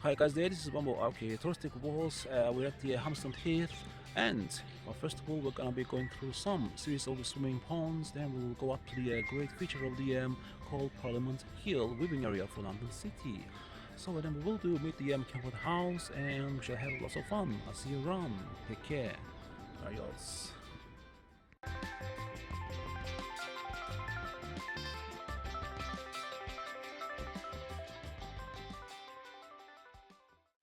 Hi guys, there. This is Bumble. Okay, touristic walls. We're at the Hampstead Heath, and first of all, we're gonna be going through some series of the swimming ponds. Then we'll go up to the great feature of the called Parliament Hill living area for London City. So then we will do meet the Kenwood House, and we shall have lots of fun. I'll see you around. Take care. Adios.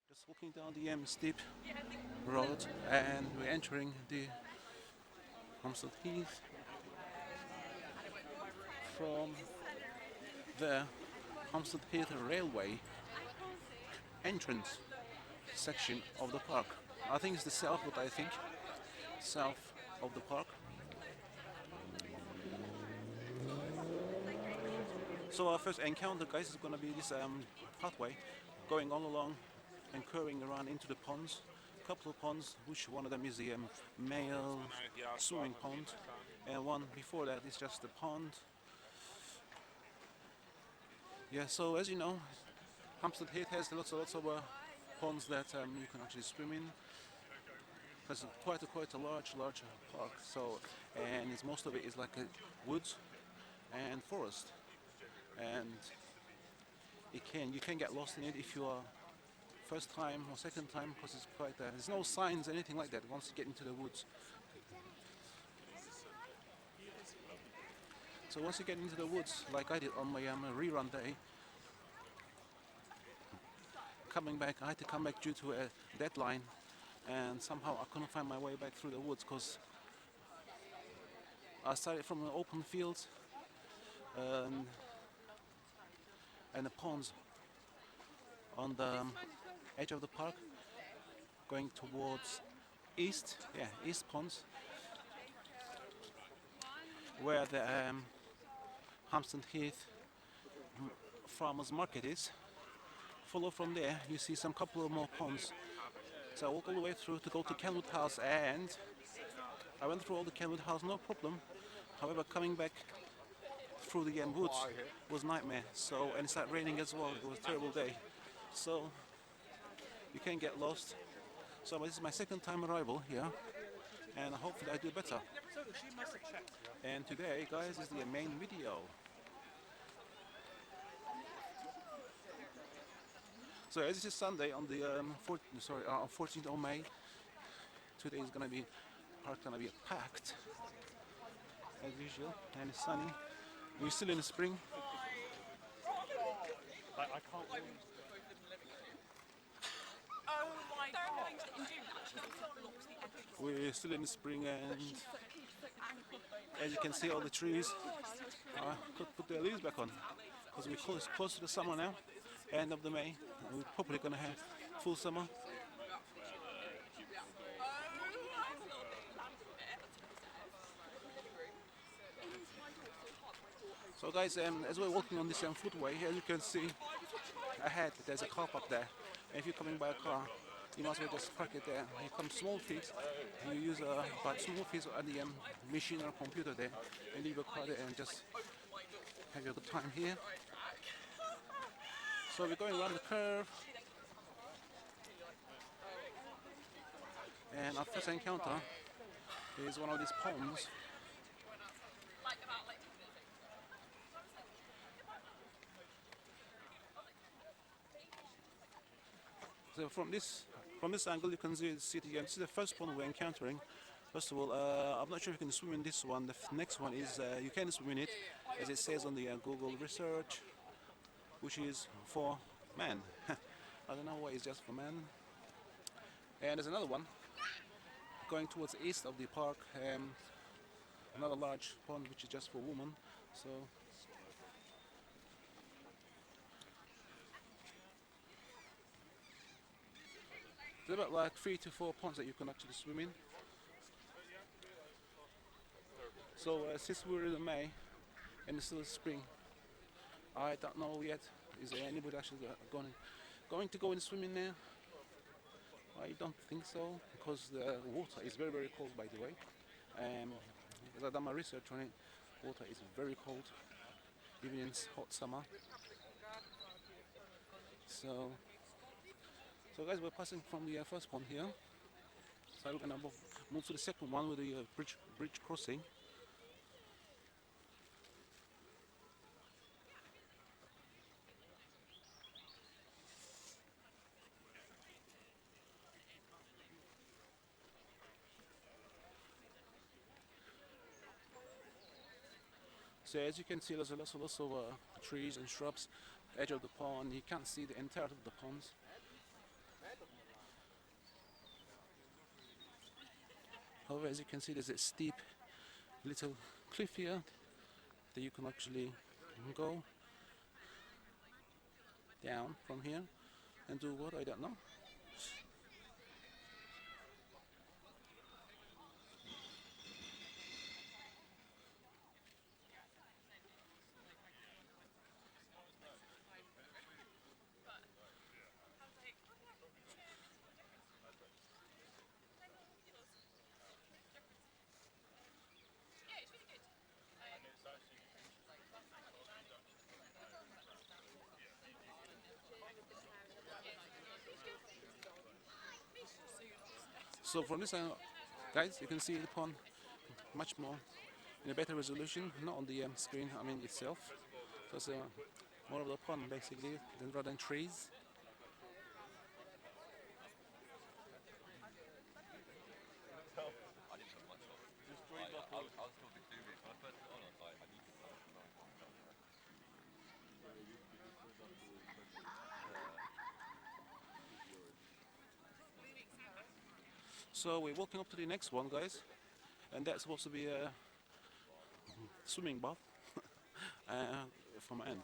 Just walking down the steep road, and we're entering the Hampstead Heath from the Hampstead Heath Railway entrance section of the park. I think it's the south, but I think south of the park. So our first encounter, guys, is gonna be this pathway going all along and curving around into the ponds. A couple of ponds, which one of them is the male swimming pond, and one before that is just the pond. Yeah, so as you know, Hampstead Heath has lots of ponds that you can actually swim in. It's quite a large park. So, and it's, most of it is like a woods and forest, and you can get lost in it if you are first time or second time, because it's quite there's no signs anything like that once you get into the woods. So once you get into the woods, like I did on my rerun day, coming back, I had to come back due to a deadline, and somehow I couldn't find my way back through the woods because I started from an open field and the ponds on the edge of the park, going towards east, east ponds, where the Hampstead Heath farmers market is. Follow from there, you see some couple of more ponds. So I walk all the way through to go to Kenwood House, and I went through all the Kenwood House, no problem. However, coming back through the woods was nightmare. So, and it started raining as well. It was a terrible day. So you can get lost. So this is my second time arrival here, and hopefully I do better. And today, guys, is the main video. So as this is Sunday on the 14th of May, today is gonna be park gonna be packed as usual, and it's sunny. We're still in the spring. I can't believe. Oh my god! We're still in the spring, and as you can see, all the trees could put their leaves back on because we're close to the summer now, end of the May. We're probably gonna have full summer. So guys, as we're walking on this footway, as you can see ahead, there's a car park there. And if you're coming by a car, you might as well just park it there. You come small fees, you use small fees at the machine or computer there, and leave a car there and just have a good time here. So we're going around the curve, and our first encounter is one of these ponds. So from this angle, you can see the first pond we're encountering. First of all, I'm not sure if you can swim in this one. The next one is you can swim in it, as it says on the Google research, which is for men. I don't know why it's just for men. And there's another one going towards the east of the park, another large pond which is just for women. So there's about like 3 to 4 ponds that you can actually swim in. So since we're in May and it's still spring, I don't know yet. Is there anybody actually going to go and swim in there? I don't think so, because the water is very cold, by the way. As I've done my research on it, water is very cold, even in hot summer. So So guys, we're passing from the first pond here. So we're gonna move to the second one with the bridge crossing. So as you can see, there's lots of trees and shrubs edge of the pond. You can't see the entirety of the pond. However, as you can see, there's a steep little cliff here that you can actually go down from here and do what? I don't know. So from this guys, you can see the pond much more in a better resolution, not on the screen, I mean itself. So it's more of the pond basically rather than trees. So we're walking up to the next one, guys, and that's supposed to be a swimming bath from end.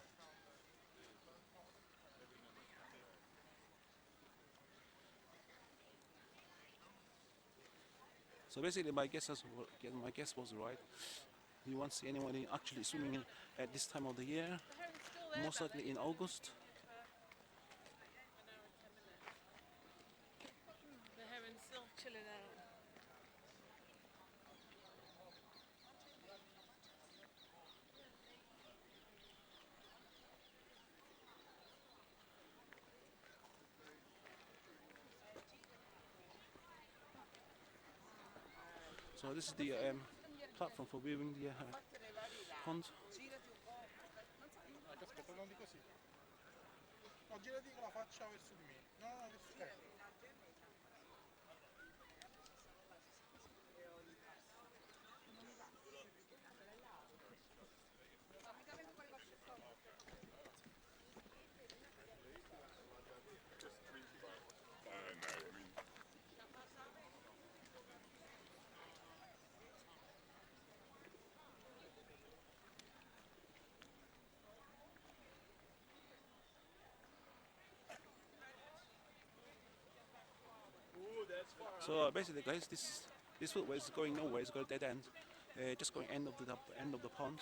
So basically, my guess was right. You won't see anyone actually swimming at this time of the year. Most likely in August. The heron's still chilling out. So this is the platform for viewing the pond. Aspetta, non di così. No, girati con la faccia verso di me. No, no, verso te. So basically, guys, this footway is going nowhere. It's got a dead end. Just going end of the pond.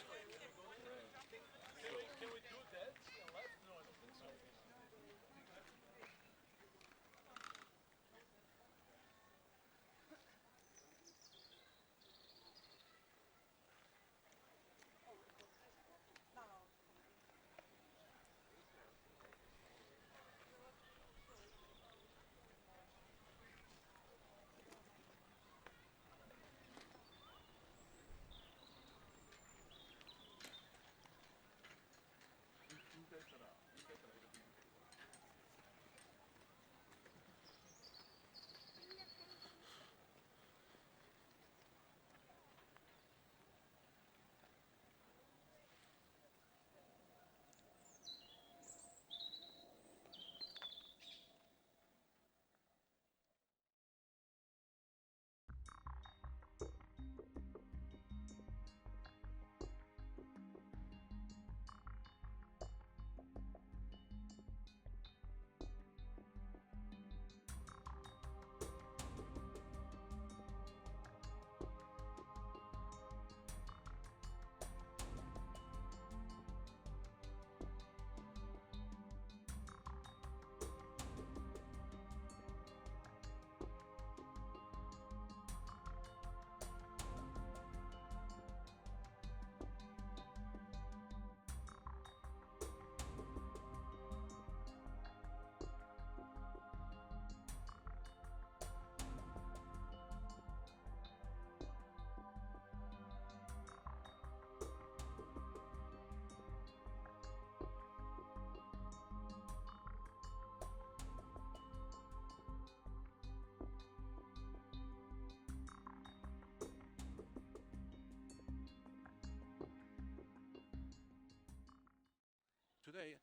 today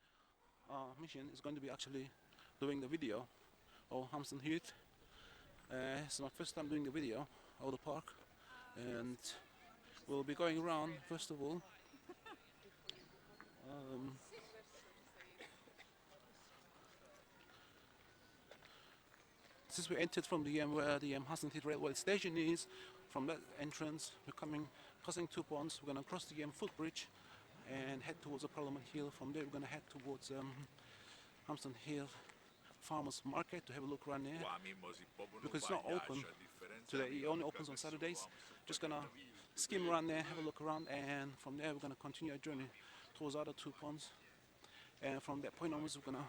our mission is going to be actually doing the video of Hampstead Heath. It's my first time doing the video of the park, and we'll be going around first of all. Since we entered from the where the Hampstead Heath railway station is, from that entrance we're crossing two ponds. We're going to cross the footbridge and head towards the Parliament Hill. From there we're going to head towards Hampstead Heath Farmers Market to have a look around there, because it's not open today. It only opens on Saturdays. Just gonna skim around there, have a look around, and from there we're gonna continue our journey towards the other two ponds. And from that point onwards, we're gonna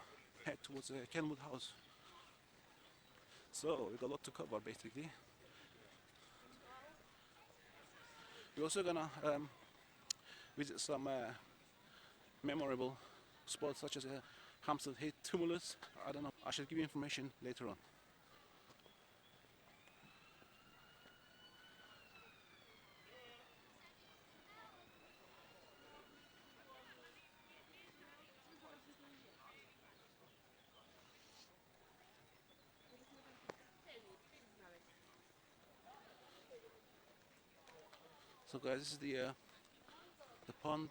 head towards Kenwood House. So we've got a lot to cover basically. We're also gonna visit some memorable spots such as Hampstead Heath Tumulus. I don't know. I shall give you information later on. So guys, this is the pond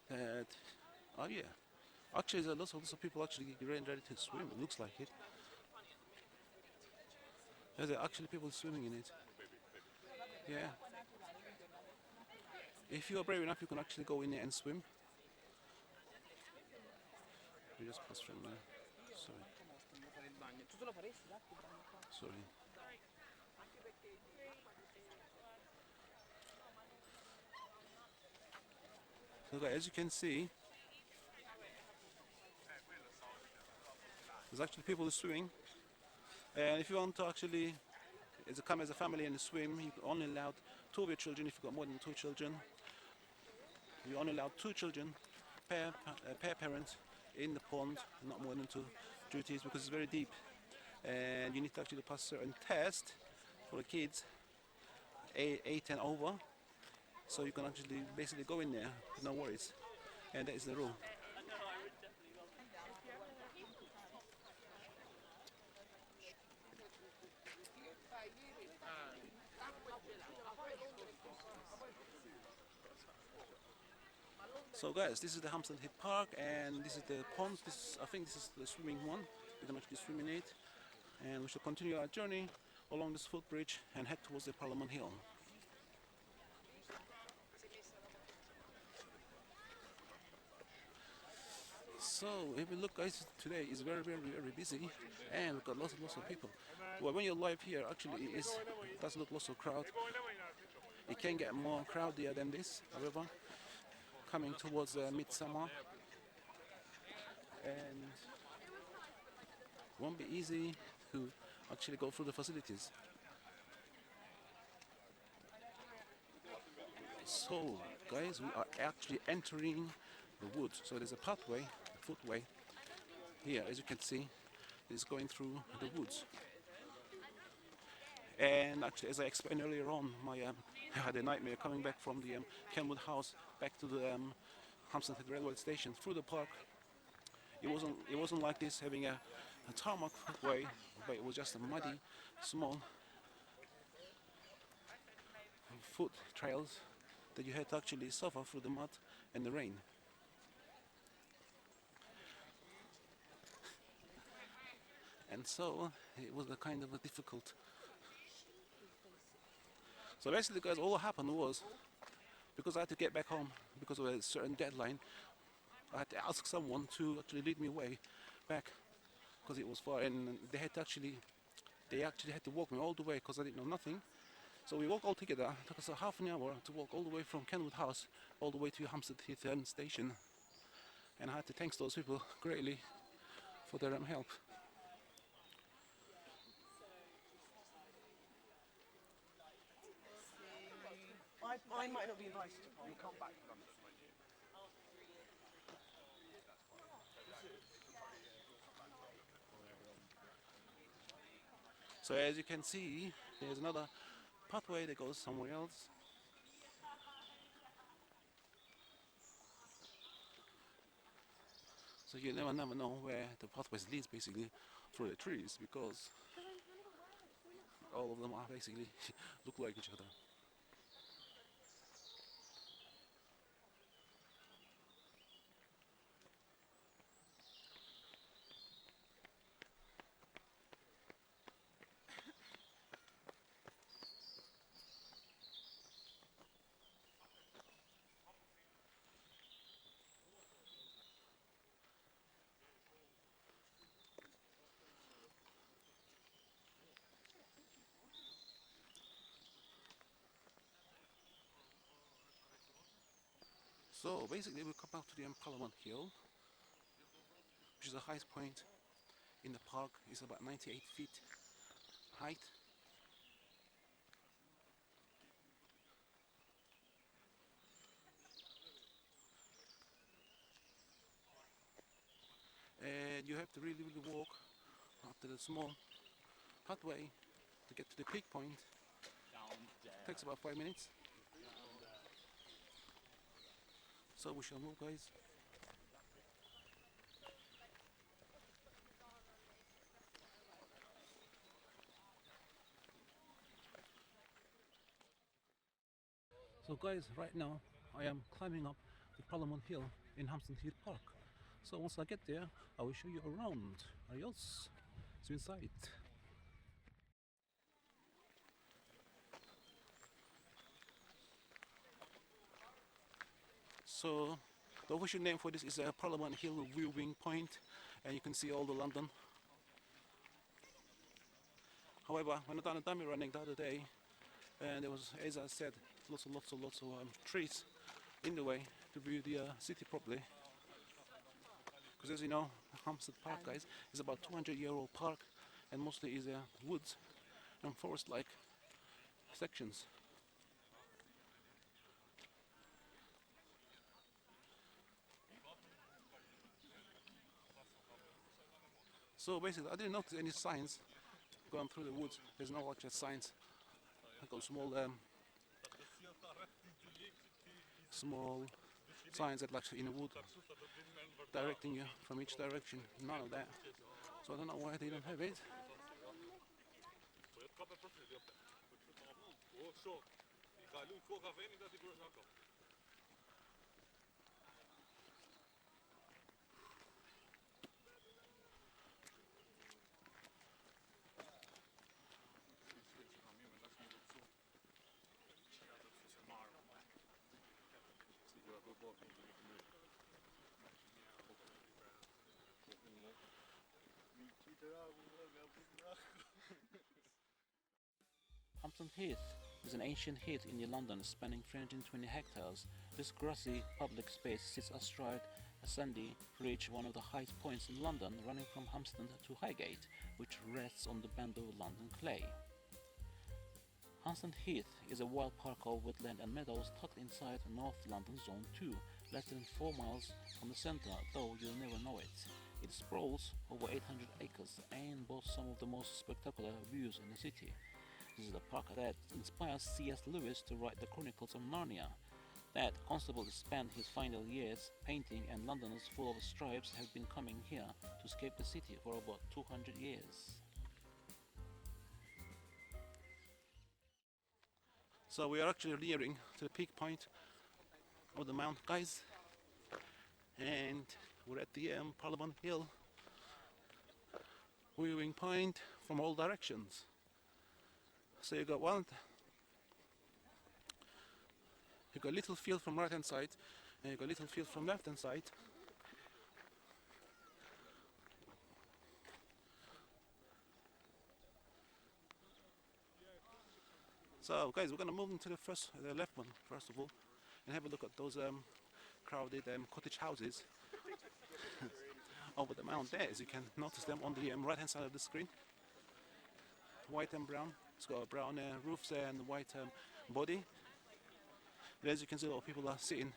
that, oh yeah, actually there's lots of people actually getting ready to swim. It looks like it. There's actually people swimming in it. Yeah. If you are brave enough, you can actually go in there and swim. We just passed from there. Sorry. Sorry. So guys, as you can see, there's actually people swimming, and if you want to actually come as a family and swim, you're only allowed 2 of your children. If you've got more than 2 children, you're only allowed 2 children per parent in the pond, not more than 2 duties, because it's very deep, and you need to actually pass certain tests for the kids 8 and over. So you can actually basically go in there, no worries, and that is the rule. So guys, this is the Hampstead Heath Park, and this is the pond. I think this is the swimming one. We can actually swim in it, and we shall continue our journey along this footbridge and head towards the Parliament Hill. So if you look guys, today is very busy, and we've got lots of people. Well, when you're live here, actually it does look lots of crowd. It can get more crowdier than this, however, coming towards midsummer, and it won't be easy to actually go through the facilities. So guys, we are actually entering the woods. So there's a pathway, footway here, as you can see, is going through the woods. And actually, as I explained earlier on, I had a nightmare coming back from the Kenwood House back to the Hampstead Heath railway station through the park. It wasn't like this, having a tarmac footway, but it was just a muddy, small foot trails that you had to actually suffer through the mud and the rain. And so it was a kind of a difficult. So basically guys, all that happened was, because I had to get back home because of a certain deadline, I had to ask someone to actually lead me away back, because it was far, and they actually had to walk me all the way because I didn't know nothing. So we walked all together. It took us a half an hour to walk all the way from Kenwood House all the way to Hampstead Heath station, and I had to thank those people greatly for their help. I might not be invited. You'll come back. So as you can see, there's another pathway that goes somewhere else. So you never know where the pathways leads basically through the trees because all of them are basically look like each other. So basically we come back to the Parliament Hill, which is the highest point in the park. It's about 98 feet height. And you have to really walk up to the small pathway to get to the peak point. Takes about 5 minutes. So we shall move, guys. So guys, right now I am climbing up the Parliament Hill in Hampstead Heath Park. So once I get there, I will show you around. Adios. See you inside. So the official name for this is Parliament Hill Viewing Point, and you can see all the London. However, when I done a dummy running the other day, and there was, as I said, lots of trees in the way to view the city properly. Because as you know, Hampstead Park, guys, is about 200-year-old park, and mostly is woods and forest-like sections. So basically, I didn't notice any signs going through the woods. There's no actual signs. I got small signs that like in the wood directing you from each direction. None of that. So I don't know why they don't have it. Hampstead Heath is an ancient heath in London spanning 320 hectares. This grassy public space sits astride a sandy ridge, one of the highest points in London, running from Hampstead to Highgate, which rests on the band of London clay. Hampstead Heath is a wild park of woodland and meadows tucked inside North London Zone 2, less than 4 miles from the centre, though you'll never know it. It sprawls over 800 acres and boasts some of the most spectacular views in the city. This is the park that inspired C.S. Lewis to write the Chronicles of Narnia. That Constable spent his final years painting, and Londoners full of stripes have been coming here to escape the city for about 200 years. So we are actually nearing to the peak point of the mount, guys, and we're at the Parliament Hill viewing point from all directions. So you got little field from right hand side, and you got little field from left hand side. So guys, we're gonna move into the left one first of all, and have a look at those crowded cottage houses over the mount there. As you can notice them on the right hand side of the screen, white and brown. It's got brown roofs and white body. And as you can see, a lot of people are sitting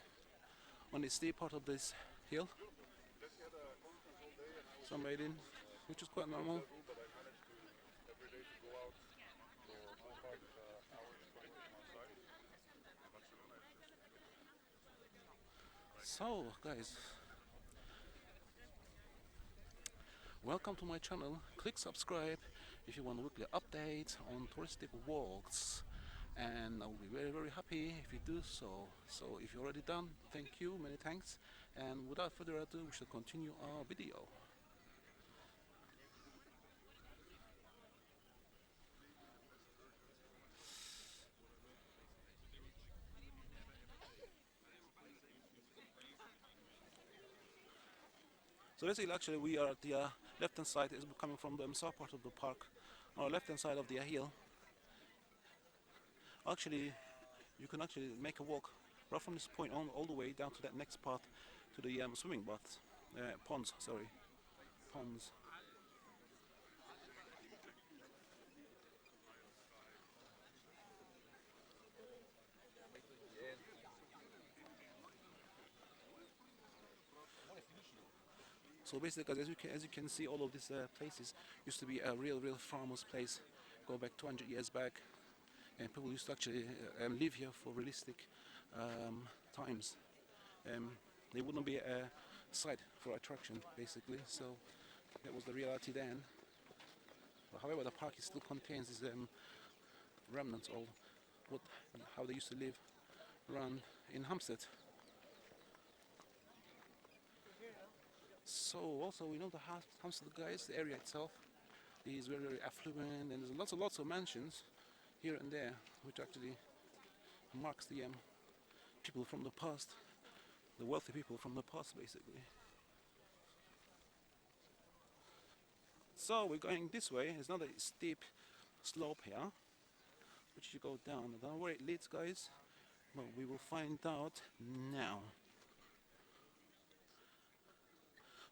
on the steep part of this hill, sunbathing, which is quite normal. So guys, Welcome to my channel. Click subscribe if you want weekly updates on touristic walks, and I will be very very happy if you do so. So if you're already done, thank you, many thanks, and without further ado, we shall continue our video. So basically, actually, we are at the left-hand side. Is coming from the south part of the park, or left-hand side of the hill. Actually, you can actually make a walk right from this point on all the way down to that next part, to the swimming baths, ponds. Sorry, ponds. So basically, guys, as you can see, all of these places used to be a real farmer's place. Go back 200 years back, and people used to actually live here for realistic times. They wouldn't be a site for attraction, basically. So that was the reality then. But however, the park still contains these remnants of how they used to live around in Hampstead. So also we know the Hampstead, guys, the area itself is very affluent, and there's lots of mansions here and there, which actually marks the people from the past, the wealthy people from the past, basically. So we're going this way. There's another steep slope here, which you go down. I don't know where it leads, guys, but we will find out now.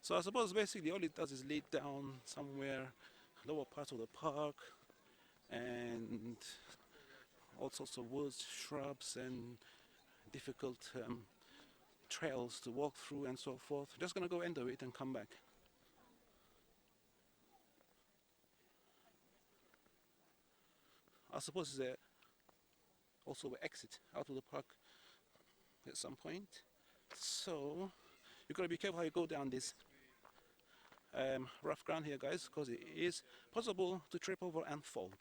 So I suppose basically all it does is lead down somewhere lower parts of the park, and all sorts of woods, shrubs, and difficult trails to walk through and so forth. Just gonna go end of it and come back. I suppose it's also an exit out of the park at some point. So you gotta be careful how you go down this rough ground here, guys, because it is possible to trip over and fall.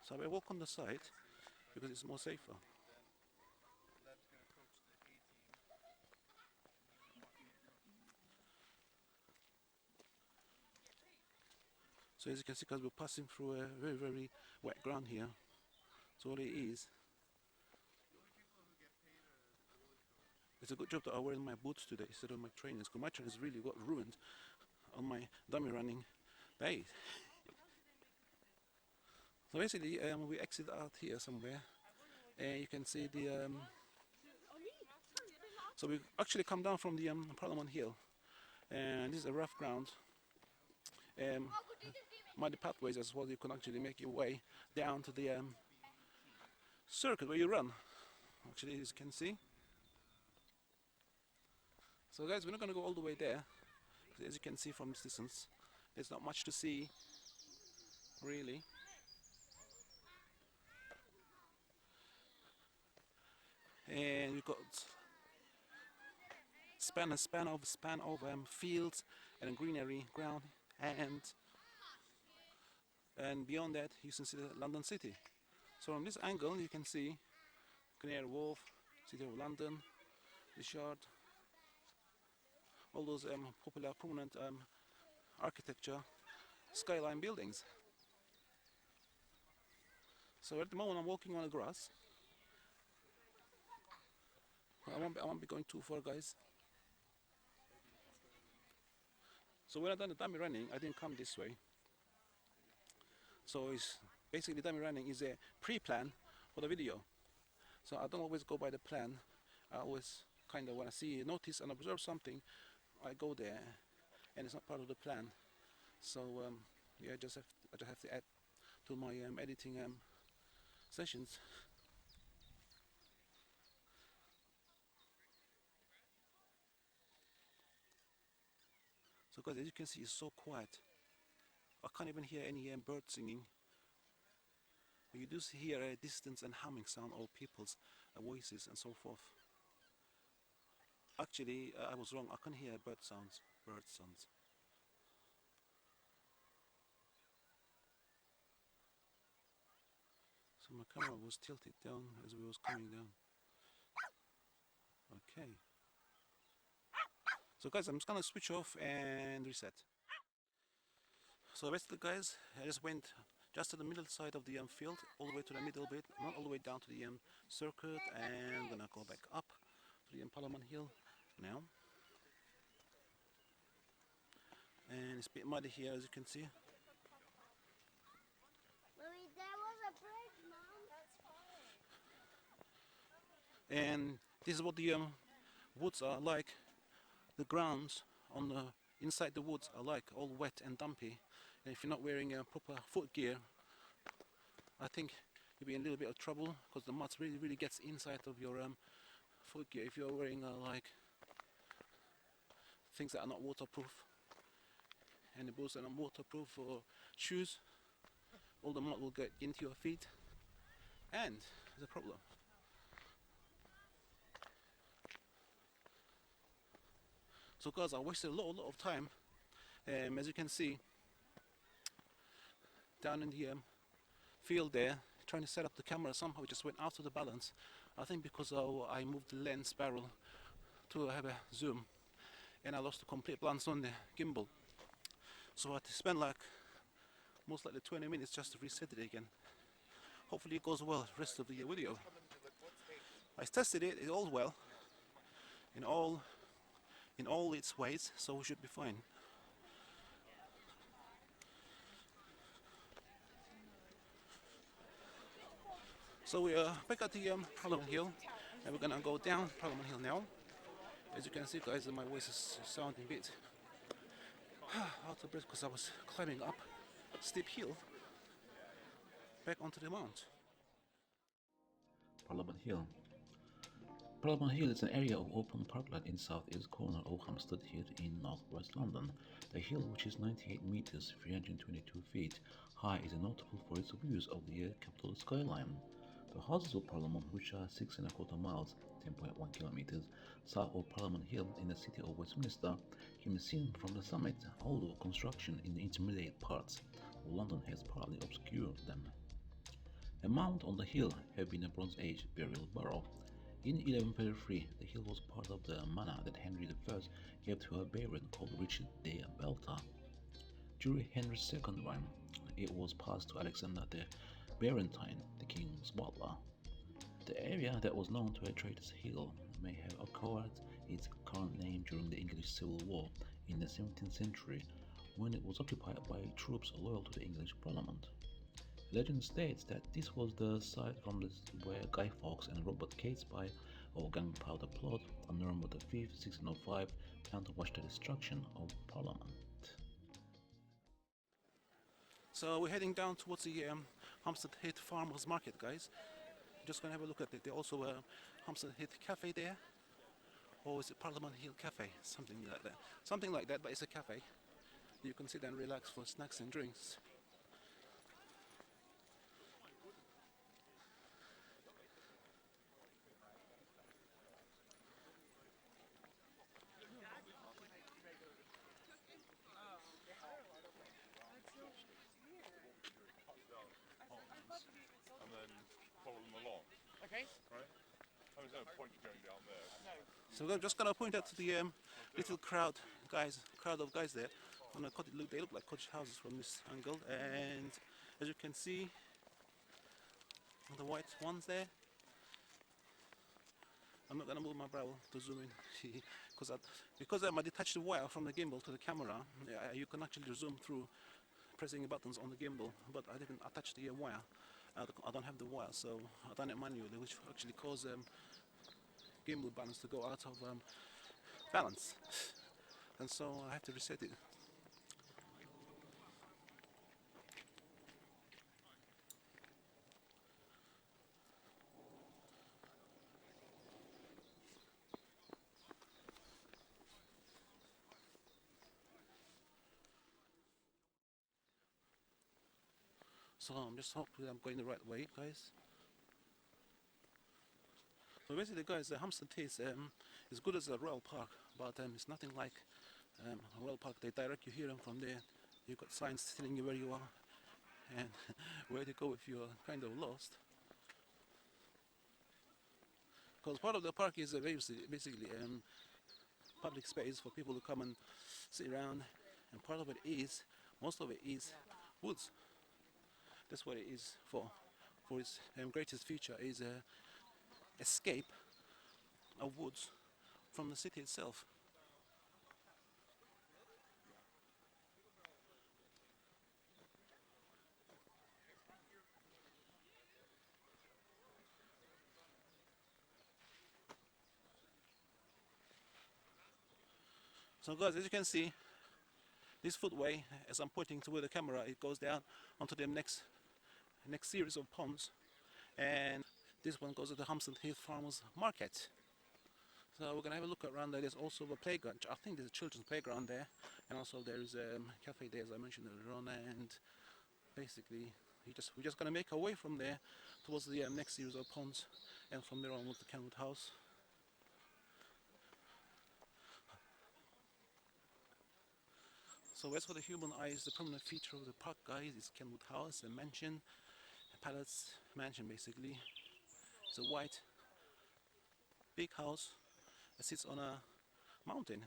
So I walk on the side because it's more safer. So as you can see, because we're passing through a very wet ground here, so all it is, it's a good job that I'm wearing my boots today instead of my trainers, because my trainers really got ruined on my dummy running days. So basically, we exit out here somewhere, and you can see the. So we actually come down from the Parliament Hill, and this is a rough ground. Muddy pathways as well. You can actually make your way down to the circuit where you run. Actually, as you can see. So, guys, we're not going to go all the way there. As you can see from this distance, there's not much to see, really. And you've got span of fields and greenery ground, and beyond that you can see the London City. So from this angle you can see Canary Wharf, City of London, the Shard, all those popular prominent architecture skyline buildings. So at the moment I'm walking on the grass. I won't be going too far, guys. So when I done the dummy running, I didn't come this way. So it's basically dummy running is a pre-plan for the video. So I don't always go by the plan. I always kind of, when I see, notice and observe something, I go there, and it's not part of the plan. So yeah, I just have to add to my editing sessions. So guys, as you can see, it's so quiet. I can't even hear any birds singing. But you do hear a distant and humming sound of people's voices and so forth. Actually, I was wrong. I can hear bird sounds. Bird sounds. So my camera was tilted down as we was coming down. Okay. So guys, I'm just gonna switch off and reset. So basically guys, I just went just to the middle side of the field, all the way to the middle bit, not all the way down to the circuit, and I'm gonna go back up to the Parliament Hill now. And it's a bit muddy here, as you can see. Mommy, there was a bridge, Mom. That's fine. And this is what the woods are like. The grounds on the inside the woods are like all wet and dumpy. And if you're not wearing proper footgear, I think you'll be in a little bit of trouble, because the mud really gets inside of your footgear. If you're wearing like things that are not waterproof, and the boots are not waterproof or shoes, all the mud will get into your feet, and there's a problem. So guys, I wasted a lot of time, as you can see, down in the field there, trying to set up the camera. Somehow it just went out of the balance. I think because I moved the lens barrel to have a zoom, and I lost the complete balance on the gimbal. So I had to spend like most likely 20 minutes just to reset it again. Hopefully it goes well the rest of the video. I tested it, all well, in all its ways, so we should be fine. So we are back at the Parliament Hill, and we're gonna go down Parliament Hill now. As you can see guys, my voice is sounding a bit out of breath because I was climbing up a steep hill back onto the mount. Parliament Hill. Parliament Hill is an area of open parkland in southeast corner of Hampstead Heath in northwest London. The hill, which is 98 meters (322 feet) high, is notable for its views of the capital skyline. The Houses of Parliament, which are 6¼ miles (10.1 kilometers) south of Parliament Hill in the city of Westminster, can be seen from the summit, although construction in the intermediate parts of London has partly obscured them. A mound on the hill had been a Bronze Age burial borough. In 1133, the hill was part of the manor that Henry I gave to a baron called Richard de Belta. During Henry's second reign, it was passed to Alexander the Barentine, the king's butler. The area that was known to as Traitor's Hill may have acquired its current name during the English Civil War in the 17th century, when it was occupied by troops loyal to the English Parliament. Legend states that this was the site from where Guy Fawkes and Robert Catesby of Gunpowder Plot on November 5, 1605, planned to watch the destruction of Parliament. So we're heading down towards the Hampstead Heath Farmers Market, guys. Just gonna have a look at it. There's also a Hampstead Heath Cafe there, or is it Parliament Hill Cafe? Something like that. Something like that, but it's a cafe. You can sit and relax for snacks and drinks. And then follow them along. Okay. Right? Oh, there's no point going down there. No. So I'm just gonna point out to the little crowd of guys there. And they look like cottage houses from this angle, and as you can see, the white ones there. I'm not gonna move my brow to zoom in, because I detached the wire from the gimbal to the camera. You can actually zoom through pressing buttons on the gimbal, but I didn't attach the wire. I don't have the wire, so I've done it manually, which actually caused gimbal balance to go out of balance, and so I have to reset it. So I'm just hoping I'm going the right way, guys. So basically, guys, the Hampstead Heath is good as a royal park, but it's nothing like a royal park. They direct you here and from there. You've got signs telling you where you are and where to go if you're kind of lost. Because part of the park is basically public space for people to come and sit around, and part of it is, most of it is woods. That's what it is for. For its greatest feature is escape of woods from the city itself. So guys, as you can see, this footway, as I'm pointing toward the camera, it goes down onto the next series of ponds, and this one goes to the Hampstead Heath Farmers Market. So we're gonna have a look around there. There's also a playground. I think there's a children's playground there, and also there is a cafe there, as I mentioned earlier on. And basically, we're just gonna make our way from there towards the next series of ponds, and from there on with the Kenwood House. So as for the human eyes, the prominent feature of the park, guys, is Kenwood House, a mansion, a palace mansion basically. It's a white, big house that sits on a mountain.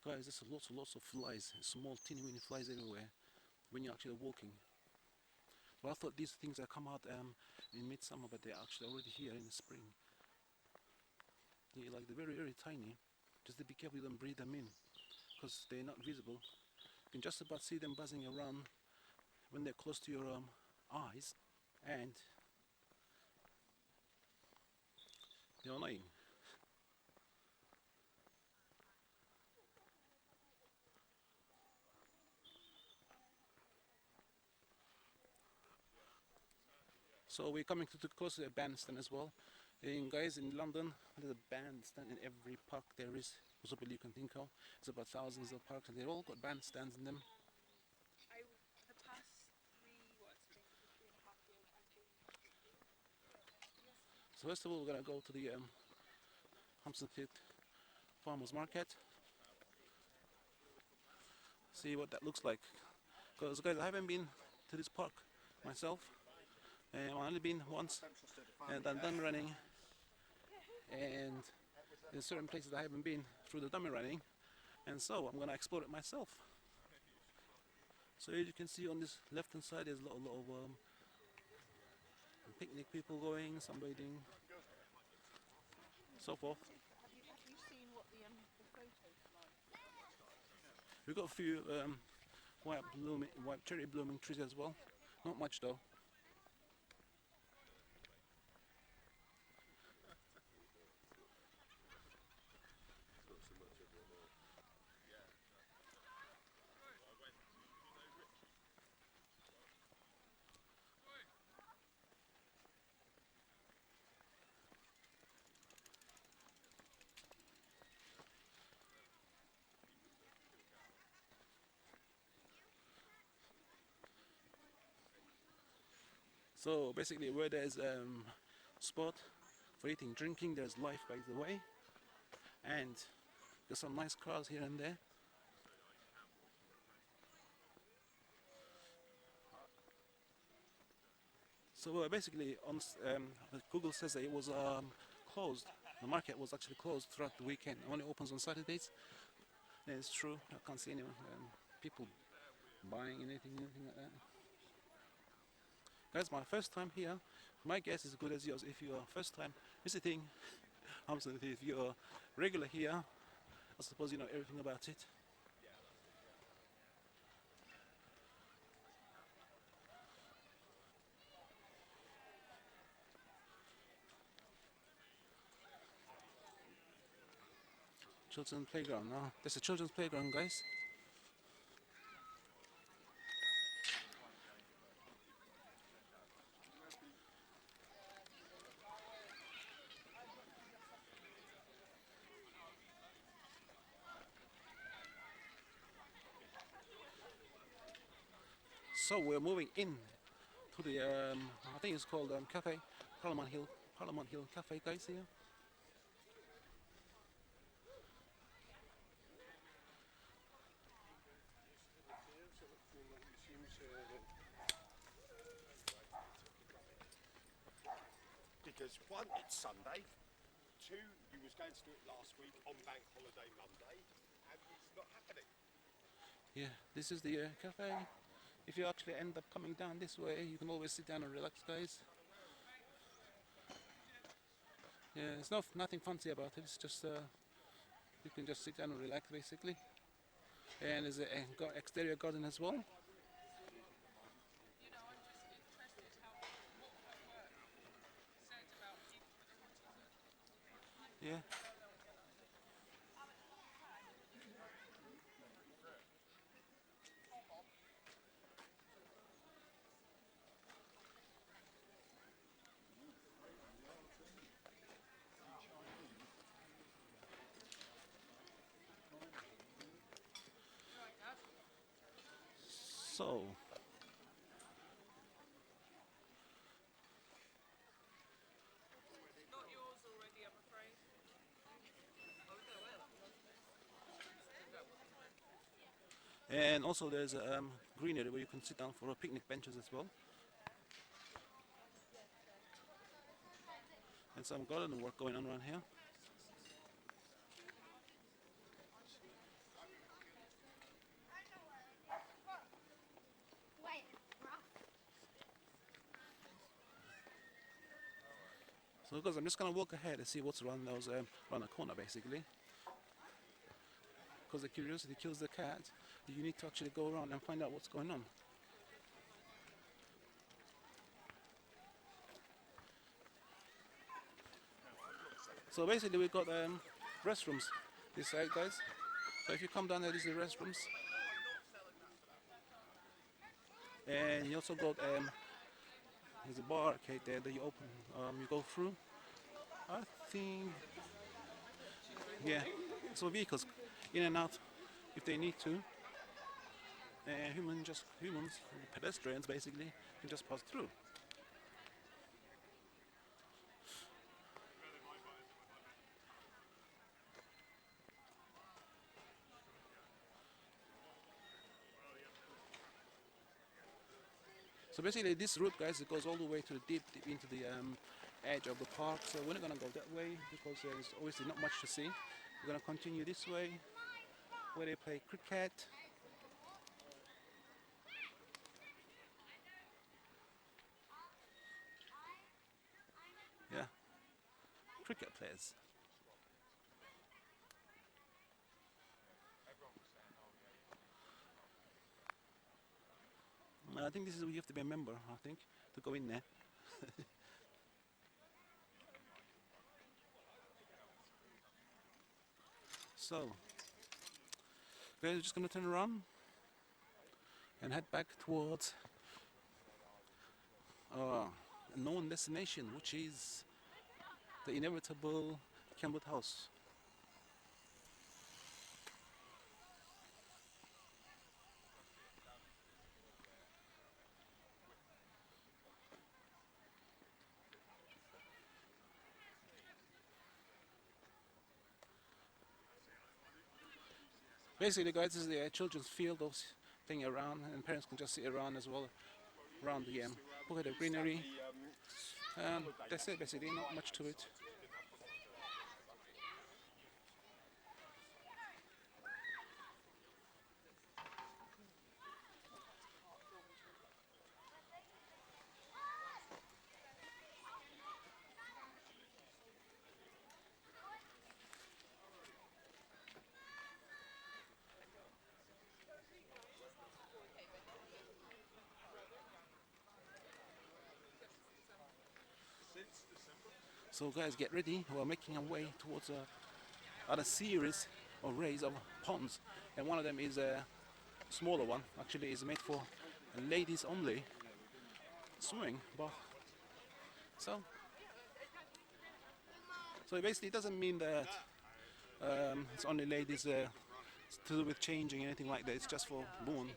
Guys, there's lots of flies, small teeny weeny flies everywhere when you're actually walking. Well, I thought these things had come out in midsummer, but they're actually already here in the spring. Yeah, like they're very tiny. Just be careful you don't breathe them in, because they're not visible. You can just about see them buzzing around when they're close to your eyes, and they're annoying. So we're coming to close to the bandstand as well. And guys, in London, there's a bandstand in every park there is, possibly you can think of. There's about thousands of parks, and they've all got bandstands in them. The past 3.5 years, I've been. So first of all, we're gonna go to the Hampstead Heath Farmers Market. See what that looks like. Because guys, I haven't been to this park myself. I've only been once, and I'm dummy running. And there's certain places I haven't been through the dummy running, and so I'm gonna explore it myself. So as you can see on this left hand side, there's a lot of picnic people going, sunbathing, so forth. Have you seen what the photos are like? We've got a few white cherry blooming trees as well. Not much though. So basically, where there's spot for eating, drinking, there's life by the way, and there's some nice cars here and there. So basically, on Google says that it was closed. The market was actually closed throughout the weekend. It only opens on Saturdays. And it's true. I can't see any people buying anything like that. Guys, my first time here. My guess is as good as yours. If you're first time visiting Hampstead, if you're regular here, I suppose you know everything about it. Children's playground. Now, there's a children's playground, guys. So we're moving in to the I think it's called Cafe Parliament Hill Cafe, guys. Here. Because one, it's Sunday. Two, you was going to do it last week on Bank Holiday Monday, and it's not happening. Yeah, this is the cafe. If you actually end up coming down this way, you can always sit down and relax, guys. Yeah, it's nothing fancy about it. It's just you can just sit down and relax, basically. And there's a exterior garden as well. You know, I'm just interested how what her work said about people with autism. Yeah. So, Not yours already, I'm afraid. and also there's a greenery where you can sit down for picnic benches as well. And some garden work going on around here. So guys, I'm just gonna walk ahead and see what's around those around the corner, basically. Because the curiosity kills the cat. You need to actually go around and find out what's going on. So basically, we've got restrooms this side, guys. So if you come down there, these are the restrooms. And you also got there's a bar arcade there that you open, you go through. I think, yeah. So vehicles in and out if they need to. And humans, pedestrians basically, can just pass through. So basically this route, guys, it goes all the way to the deep into the edge of the park. So we're not going to go that way because there's obviously not much to see. We're going to continue this way where they play cricket. Yeah, cricket players. I think this is where you have to be a member, I think, to go in there. So, we're just going to turn around and head back towards a known destination, which is the inevitable Kenwood House. Basically, guys, this is the children's field of playing around, and parents can just sit around as well, around the pocket of greenery. That's it, basically, not much to it. So guys, get ready. We're making our way towards a series of rays of ponds, and one of them is a smaller one. Actually, is made for ladies only swimming. But so basically, it doesn't mean that it's only ladies to do with changing anything like that. It's just for women.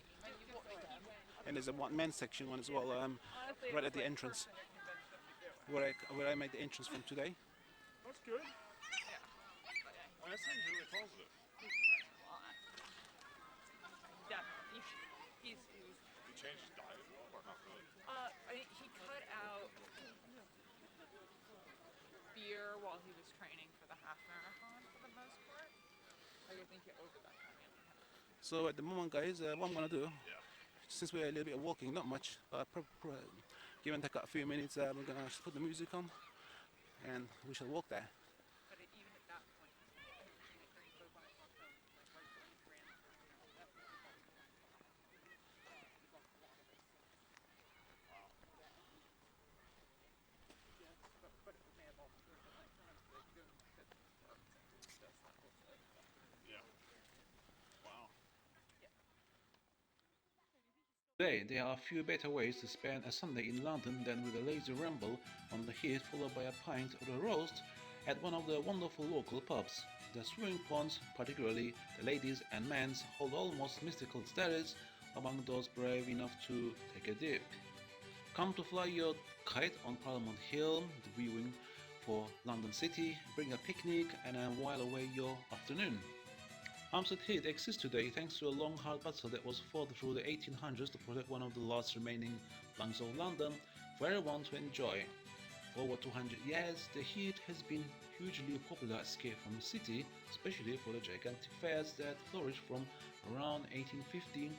And there's a one men's section one as well, Honestly, right it at the was, like, entrance, perfect convention to do it. where I made the entrance from today. That's good. Yeah. But yeah, And that seems really positive. well, definitely. He's He changed his diet or not really. I mean, he cut out beer while he was training for the half marathon for the most part. Like, I think he over that time. So at the moment, guys, what I'm gonna do, Yeah. since we're a little bit of walking, not much, given take a few minutes, we're gonna put the music on, and we shall walk there. But even at that point, when I talked to him, like right when he ran, that was but it may have also been like like doing fitness stuff, so that's that whole thing. Yeah. Wow. Today, there are few better ways to spend a Sunday in London than with a lazy ramble on the heath followed by a pint or a roast at one of the wonderful local pubs. The swimming ponds, particularly the ladies' and men's, hold almost mystical status among those brave enough to take a dip. Come to fly your kite on Parliament Hill, the viewing for London City, bring a picnic and while away your afternoon. Hampstead Heath exists today thanks to a long hard battle that was fought through the 1800s to protect one of the last remaining lungs of London for everyone to enjoy. For over 200 years, the Heath has been hugely popular escape from the city, especially for the gigantic fairs that flourished from around 1850,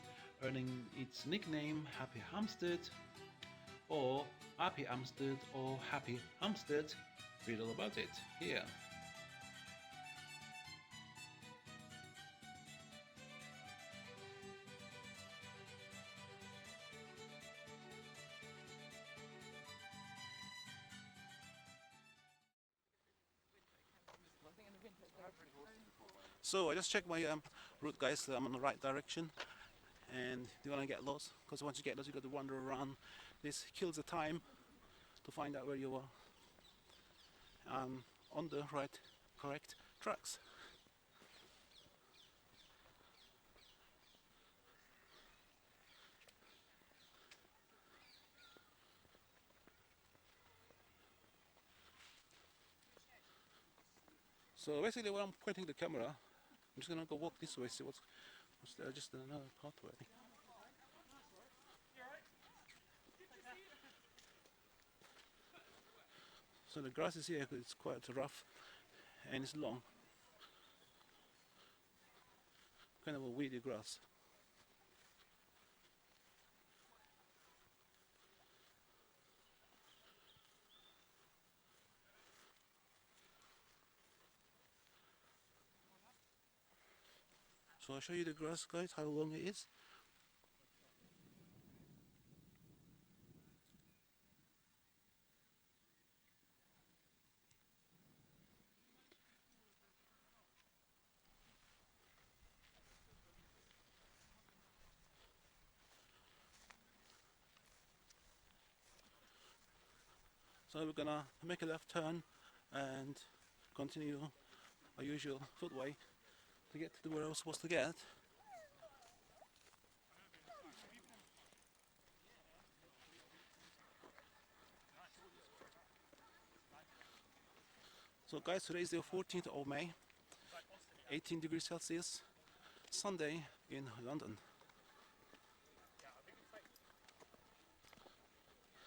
earning its nickname Happy Hampstead, or Happy Hampstead, or Happy Hampstead. Read all about it here. So I just checked my route, guys. I'm on the right direction, and you want to get lost, because once you get lost, you got to wander around. This kills the time to find out where you are on the correct tracks. So basically, when I'm pointing the camera, I'm just gonna go walk this way, see what's there. Just another pathway. So the grass is here, it's quite rough and it's long, kind of a weedy grass. So I'll show you the grass, guys, how long it is. So we're gonna make a left turn and continue our usual footway to get to where I was supposed to get. So guys, today is the 14th of May, 18 degrees Celsius, Sunday in London.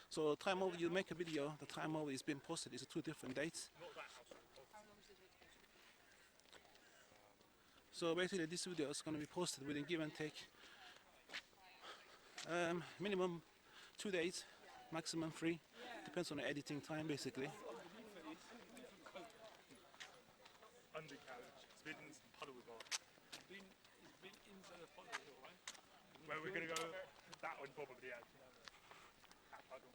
So the time of you make a video, the time of it's been posted is two different dates. So basically this video is going to be posted within give and take minimum 2 days, maximum 3, depends on the editing time basically. Undercarriage. It's been puddle bar. It's been into the puddle, right? Where we're gonna go, that one probably actually. That puddle.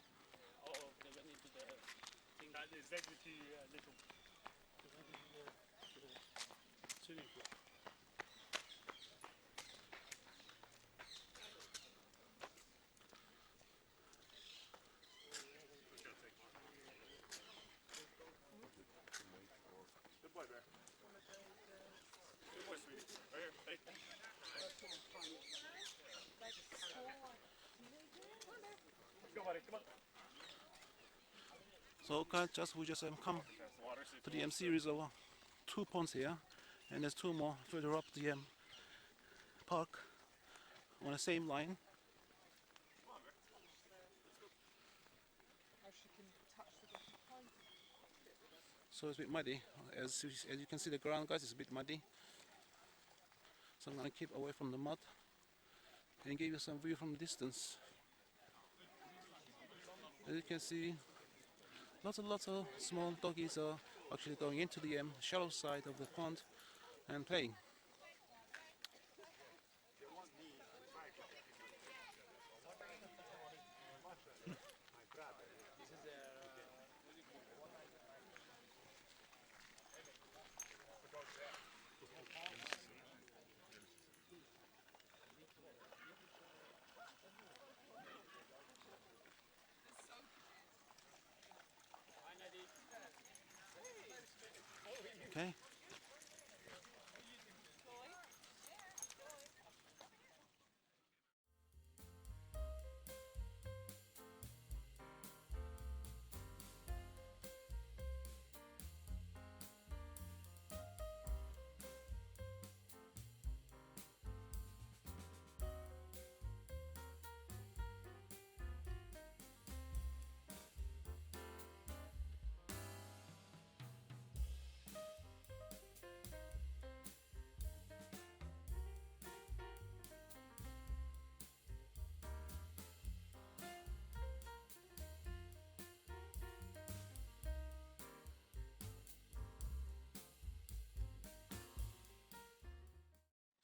Oh, they went into the thing. That is exit little. Swimming pool. Goodbye, Bear. Goodbye, sweetie. Right here. Hey. So we just come to the series of two ponds here, and there's two more further up the park on the same line. So it's a bit muddy, as you can see the ground, guys, is a bit muddy. So I'm going to keep away from the mud and give you some view from a distance. As you can see, lots of small doggies are actually going into the shallow side of the pond and playing. Okay.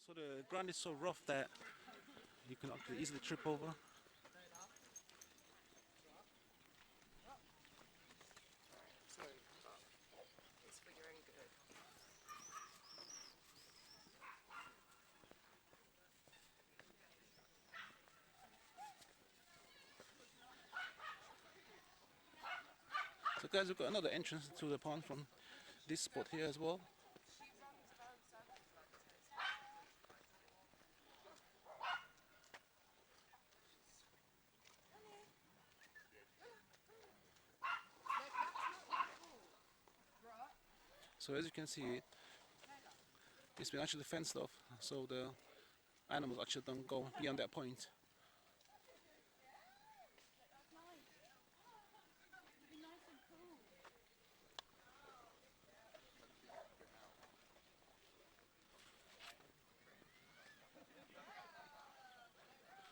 So the ground is so rough that you can actually easily trip over. It's for your own good. So guys, we've got another entrance to the pond from this spot here as well. So as you can see, it's been actually fenced off, so the animals actually don't go beyond that point.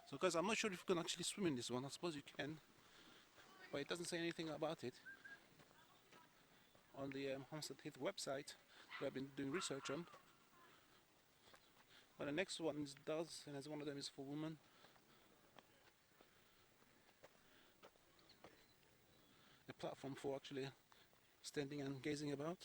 So guys, I'm not sure if you can actually swim in this one. I suppose you can, but it doesn't say anything about it on the Hampstead Heath website that I've been doing research on. But the next one does, and as one of them is for women. A platform for actually standing and gazing about.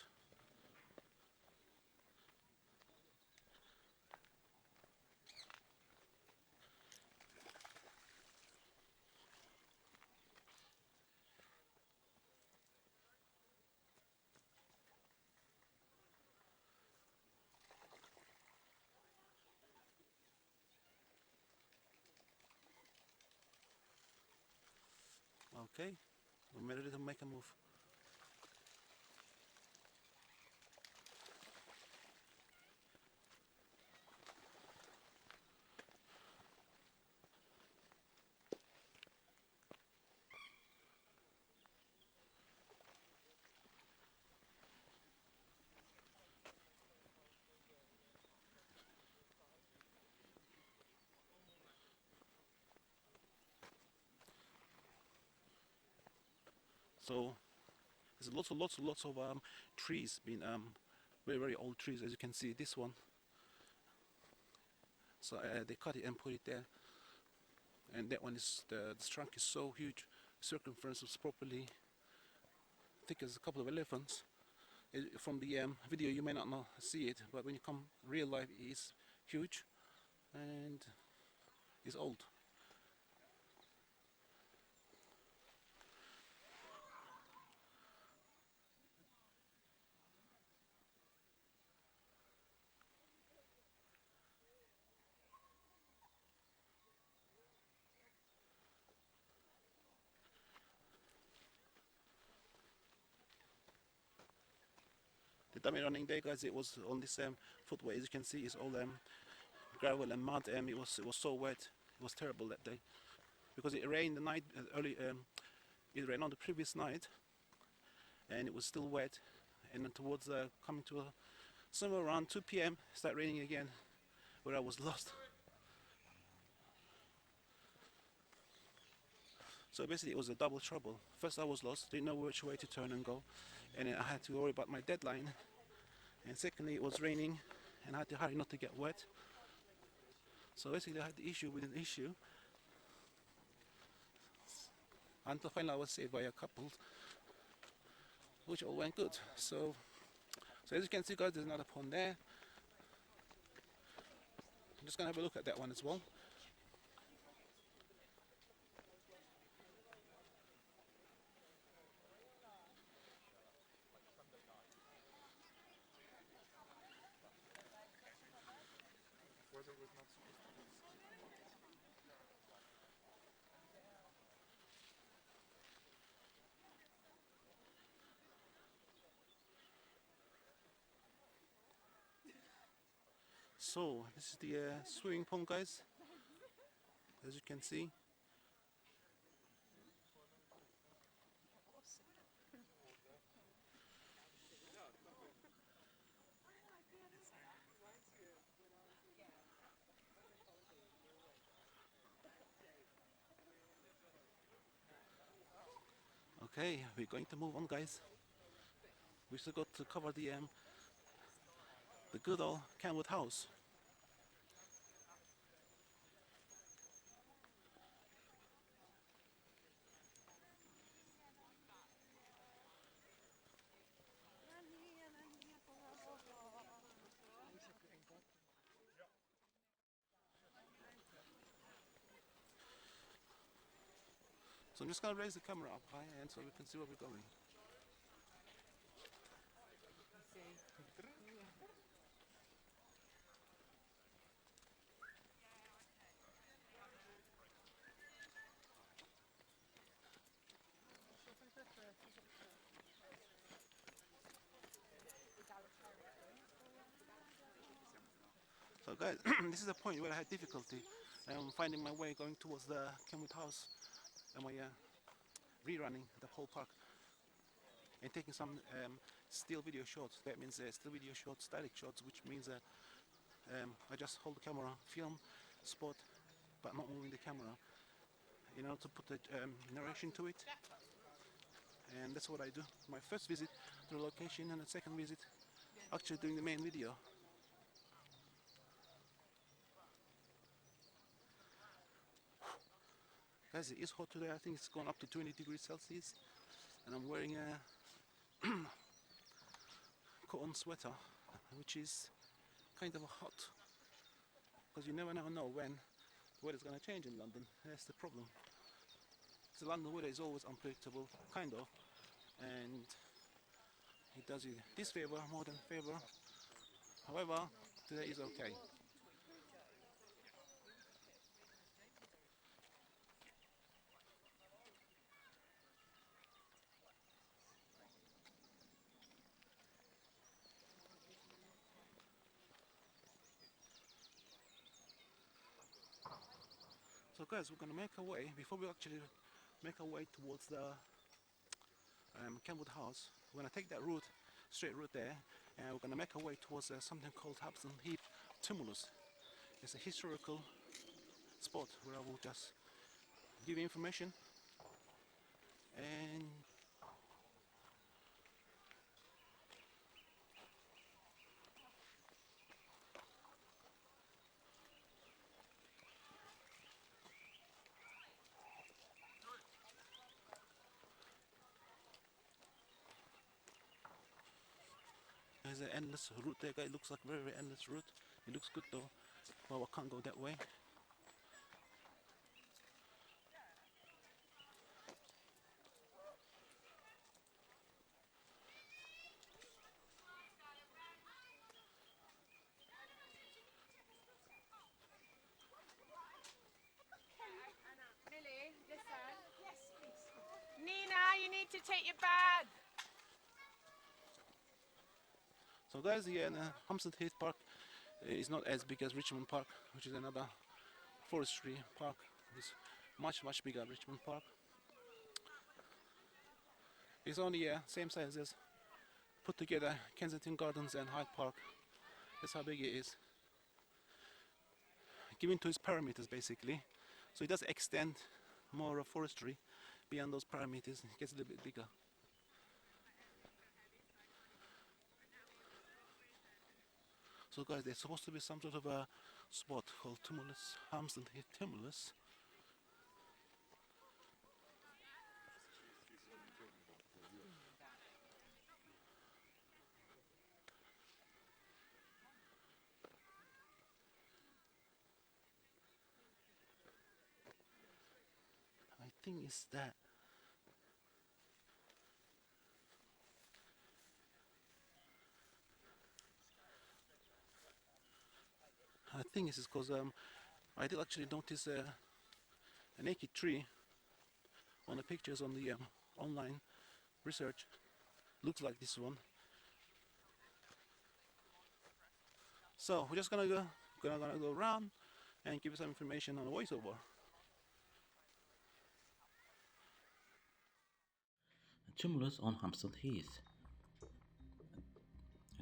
Okay, we're ready to make a move. So there's lots of trees, being very old trees, as you can see. This one. So they cut it and put it there, and that one is the trunk is so huge, circumference was properly thick as a couple of elephants. From the video you may not see it, but when you come real life, it is huge and it's old. dummy running day, guys. It was on this footway. As you can see, it's all gravel and mud. It was so wet. It was terrible that day because it rained the night early. It rained on the previous night, and it was still wet. And then towards coming to somewhere around 2 p.m. it started raining again, where I was lost. So basically it was a double trouble. First I was lost, didn't know which way to turn and go, and then I had to worry about my deadline. And secondly, it was raining and I had to hurry not to get wet. So basically I had the issue within the issue, until finally I was saved by a couple, which all went good. So as you can see, guys, there's another pond there. I'm just gonna have a look at that one as well. So this is the swimming pond, guys, as you can see. Okay, we're going to move on, guys. We still got to cover the good old Kenwood House. So I'm just going to raise the camera up high and so we can see where we're going. So guys, this is the point where I had difficulty finding my way going towards the Kenwood House and my rerunning the whole park and taking some still video shots. That means still video shots, static shots, which means I just hold the camera, film, spot, but not moving the camera, in order to put the narration to it. And that's what I do. My first visit to the location and the second visit actually doing the main video. Guys, it is hot today. I think it's gone up to 20 degrees Celsius, and I'm wearing a cotton sweater, which is kind of hot because you never know when the weather's going to change in London. That's the problem. The London weather is always unpredictable, kind of, and it does you this favor more than favor. However, today is okay. So guys, we're going to make our way, before we actually make our way towards the Kenwood House, we're going to take that route, straight route there, and we're going to make our way towards something called Hampstead Heath Tumulus. It's a historical spot where I will just give you information and there's an endless route there, guys. It looks like a very endless route. It looks good though. Well, I can't go that way. Millie, listen. Yes, please. Nina, you need to take your bag. So guys, the Hampstead Heath Park is not as big as Richmond Park, which is another forestry park. It's much bigger Richmond Park. It's only same size as put together Kensington Gardens and Hyde Park. That's how big it is. Given to its parameters basically. So it does extend more of forestry beyond those parameters. It gets a little bit bigger. So guys, there's supposed to be some sort of a spot called Tumulus, Hampstead Heath Tumulus. I think it's that. I think this is because I did actually notice a naked tree on the pictures on the online research. Looks like this one. So we're just gonna go around and give you some information on the voiceover. Tumulus on Hampstead Heath.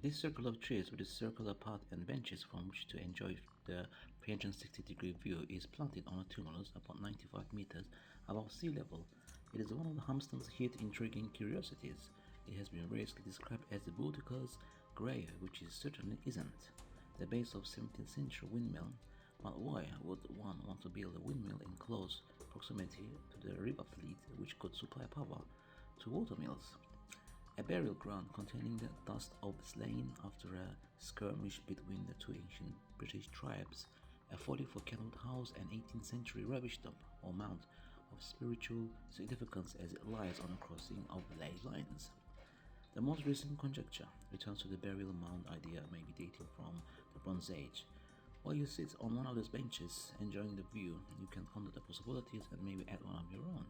This circle of trees with a circular path and benches from which to enjoy the 360-degree view is planted on a tumulus about 95 meters above sea level. It is one of the Hampstead Heath intriguing curiosities. It has been variously described as the Boudicca's grave, which it certainly isn't. The base of 17th century windmill. But why would one want to build a windmill in close proximity to the river fleet which could supply power to watermills? A burial ground containing the dust of the slain after a skirmish between the two ancient British tribes, a folly for Kenwood House, an 18th century rubbish dump or mound of spiritual significance as it lies on a crossing of ley lines. The most recent conjecture returns to the burial mound idea, maybe dating from the Bronze Age. While you sit on one of those benches enjoying the view, you can ponder the possibilities and maybe add one of your own.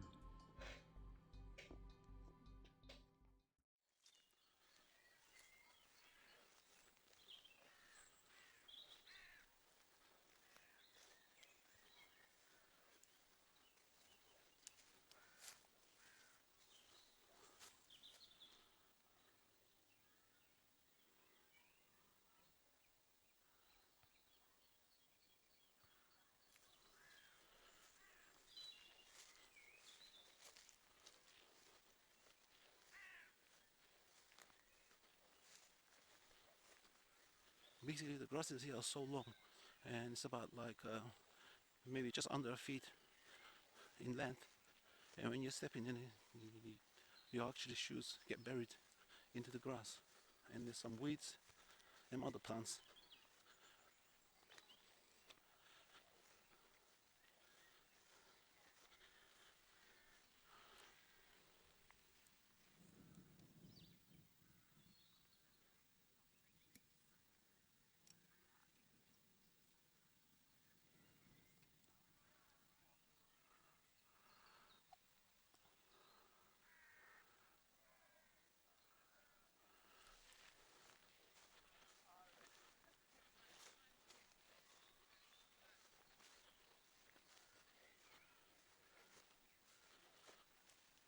Basically the grasses here are so long and it's about like maybe just under a feet in length, and when you're stepping in it, your actually shoes get buried into the grass, and there's some weeds and other plants.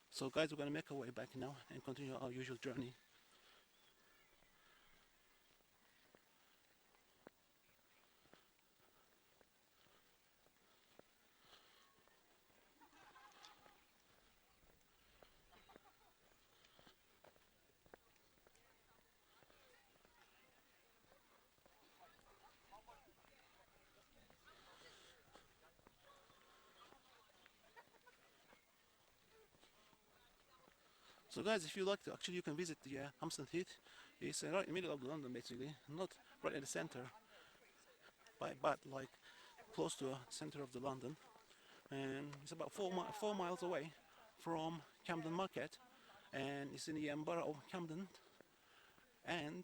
So guys, we're going to make our way back now and continue our usual journey. So guys, if you like to, actually you can visit the Hampstead Heath. It's right in the middle of London basically, not right at the center, but like close to the center of the London. And it's about 4 miles away from Camden Market, and it's in the borough of Camden. And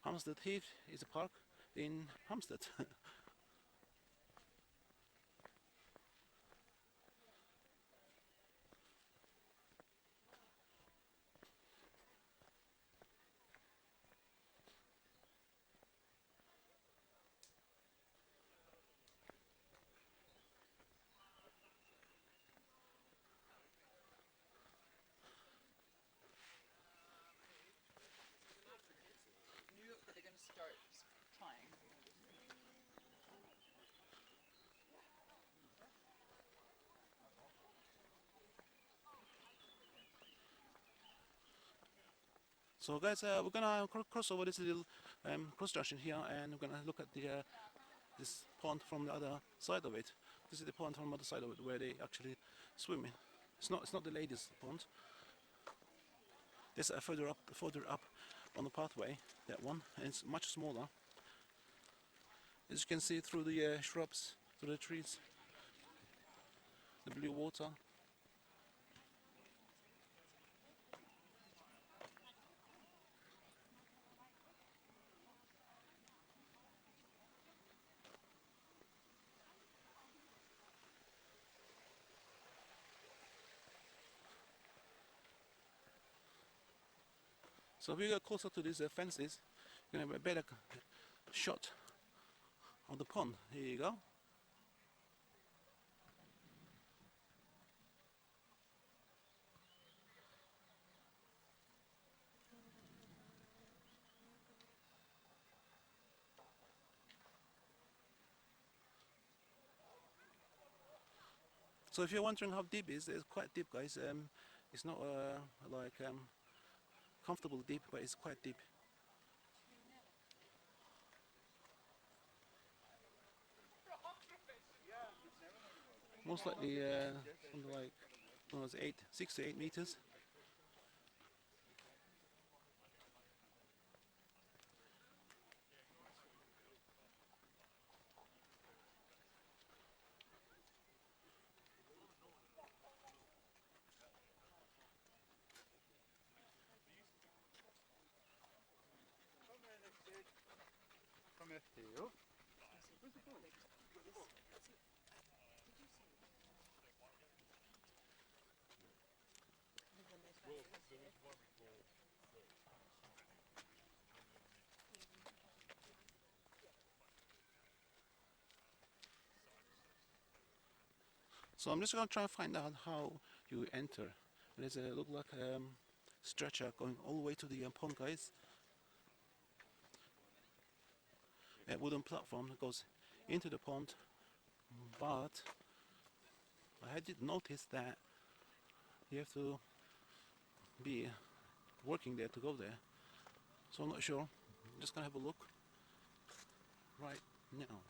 Hampstead Heath is a park in Hampstead. So guys, we're gonna cross over this little cross junction here, and we're gonna look at the this pond from the other side of it. This is the pond from the other side of it where they actually swim in. It's not the ladies' pond. There's a further up on the pathway, that one, and it's much smaller. As you can see through the shrubs, through the trees, the blue water. So if you get closer to these fences, you're going to have a better shot of the pond. Here you go. So if you're wondering how deep it is, it's quite deep, guys. It's not like comfortable deep, but it's quite deep. Most likely something like 6 to 8 meters. Come here, Theo. So I'm just going to try and find out how you enter. There's a look like stretcher going all the way to the pond, guys. A wooden platform that goes into the pond, but I did notice that you have to be working there to go there. So I'm not sure. I'm just gonna have a look right now.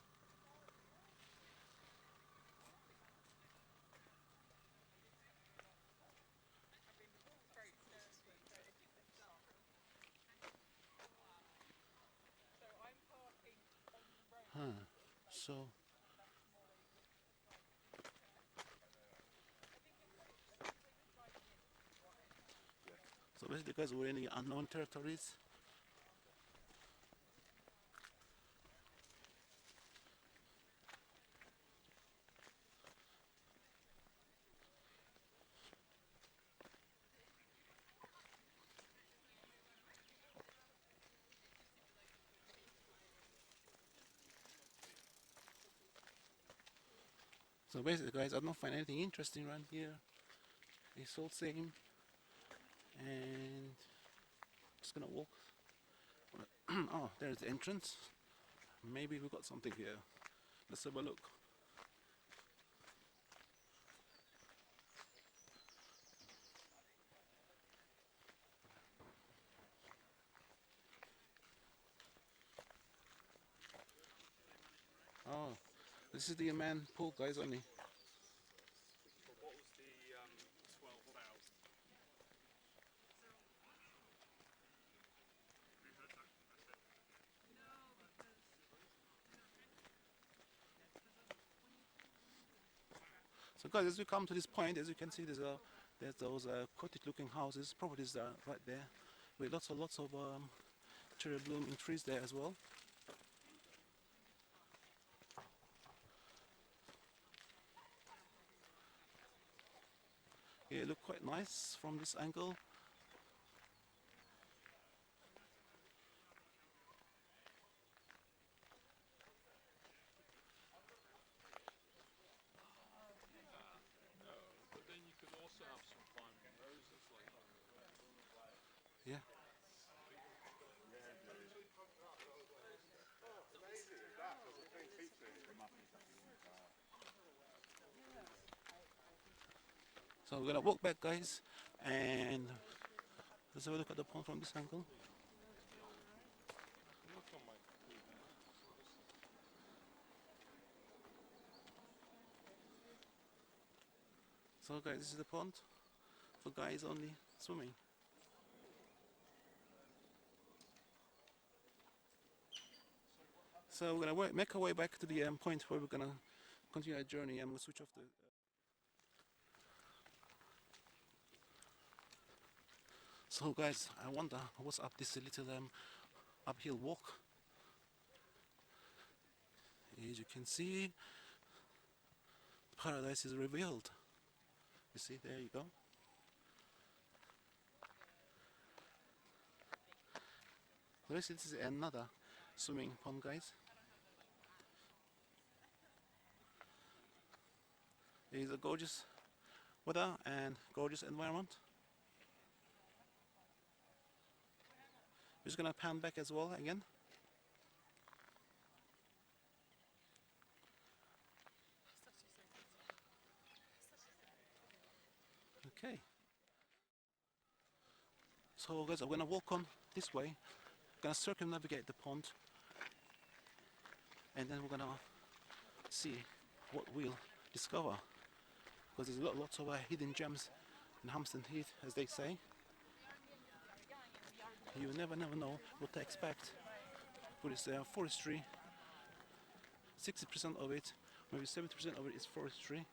So basically, guys, we're in the unknown territories. So basically, guys, I don't find anything interesting around here. It's all same, and just gonna walk. Oh, there's the entrance. Maybe we got something here. Let's have a look. Oh, this is the man pool, guys, only. But what was the 12,000? So guys, as we come to this point, as you can see, there's those cottage-looking houses, properties right there, with lots of cherry blooming trees there as well. Yeah, it look quite nice from this angle. But then you could also have some climbing roses like Yeah. So we're gonna walk back, guys, and Let's have a look at the pond from this angle. So guys, this is the pond for guys only swimming. So we're gonna make our way back to the point where we're gonna continue our journey. I'm gonna switch off the. So guys, I wonder what's up this little uphill walk. As you can see, paradise is revealed. You see, there you go. This is another swimming pond, guys. It is a gorgeous weather and gorgeous environment. We're just gonna pan back as well again. Okay. So guys, I'm gonna walk on this way. Gonna circumnavigate the pond, and then we're gonna see what we'll discover. Because there's lots of hidden gems in Hampstead Heath, as they say. You never know what to expect. For this forestry, 60% of it, maybe 70% of it is forestry.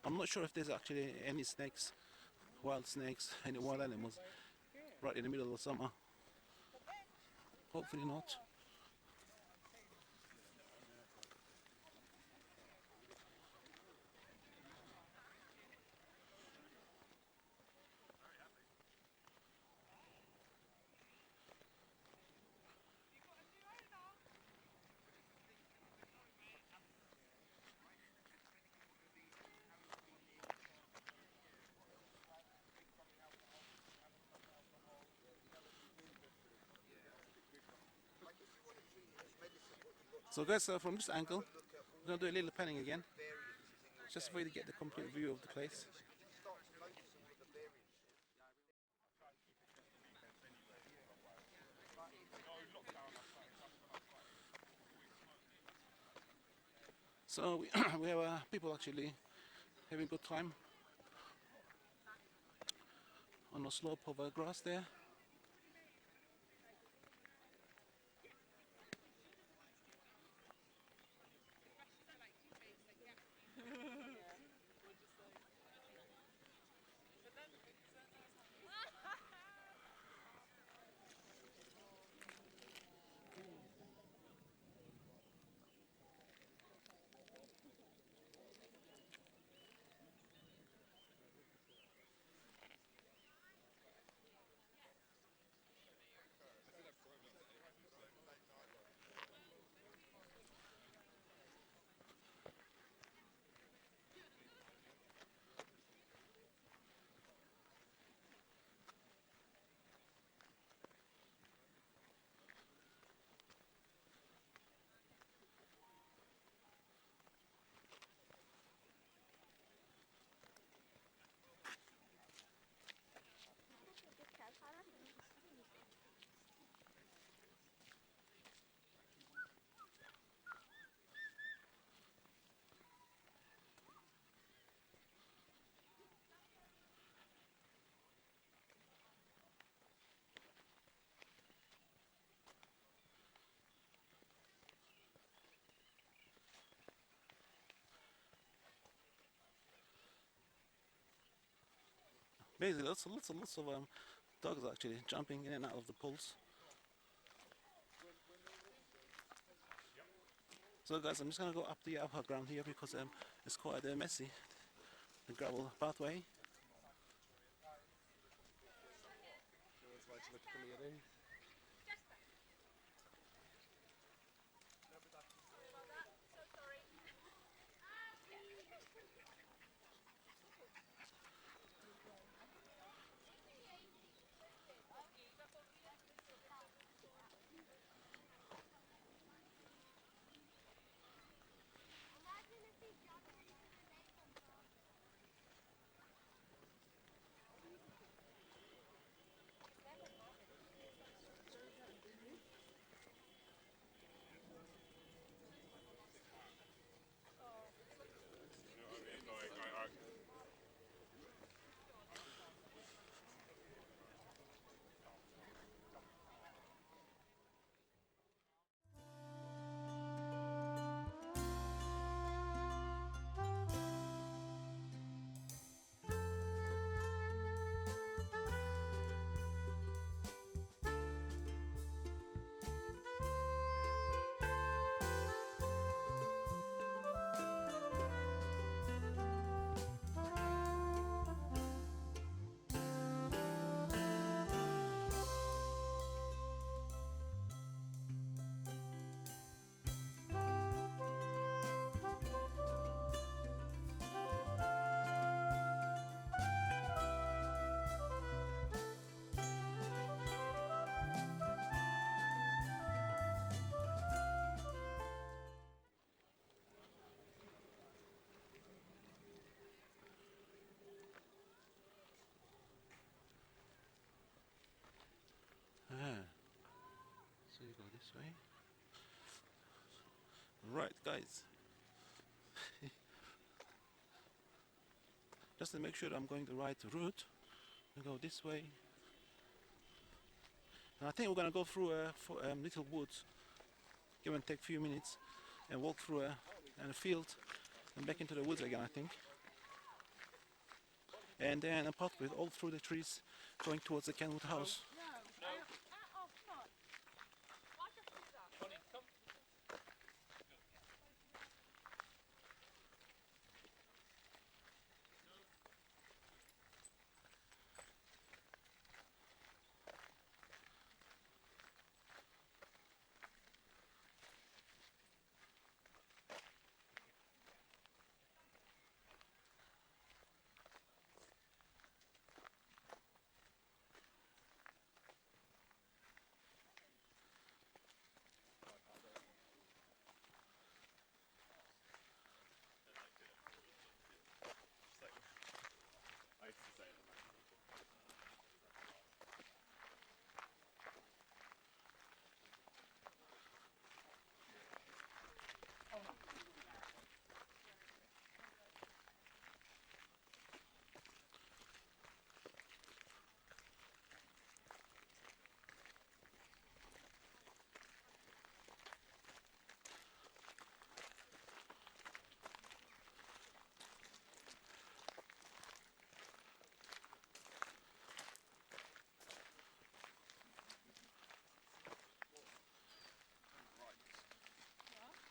I'm not sure if there's actually any snakes, wild snakes, any wild animals right in the middle of summer. Hopefully not. So guys, from this angle, we're going to do a little panning again, just for you to get the complete view of the place. So we have people actually having a good time on a slope of grass there. Basically, lots of dogs actually jumping in and out of the pools. So guys, I'm just gonna go up the upper ground here because it's quite messy, the gravel pathway. This way. Right, guys. Just to make sure I'm going the right route, we go this way. And I think we're gonna go through a little woods, give and take a few minutes, and walk through a field and back into the woods again, I think. And then a pathway all through the trees going towards the Kenwood House.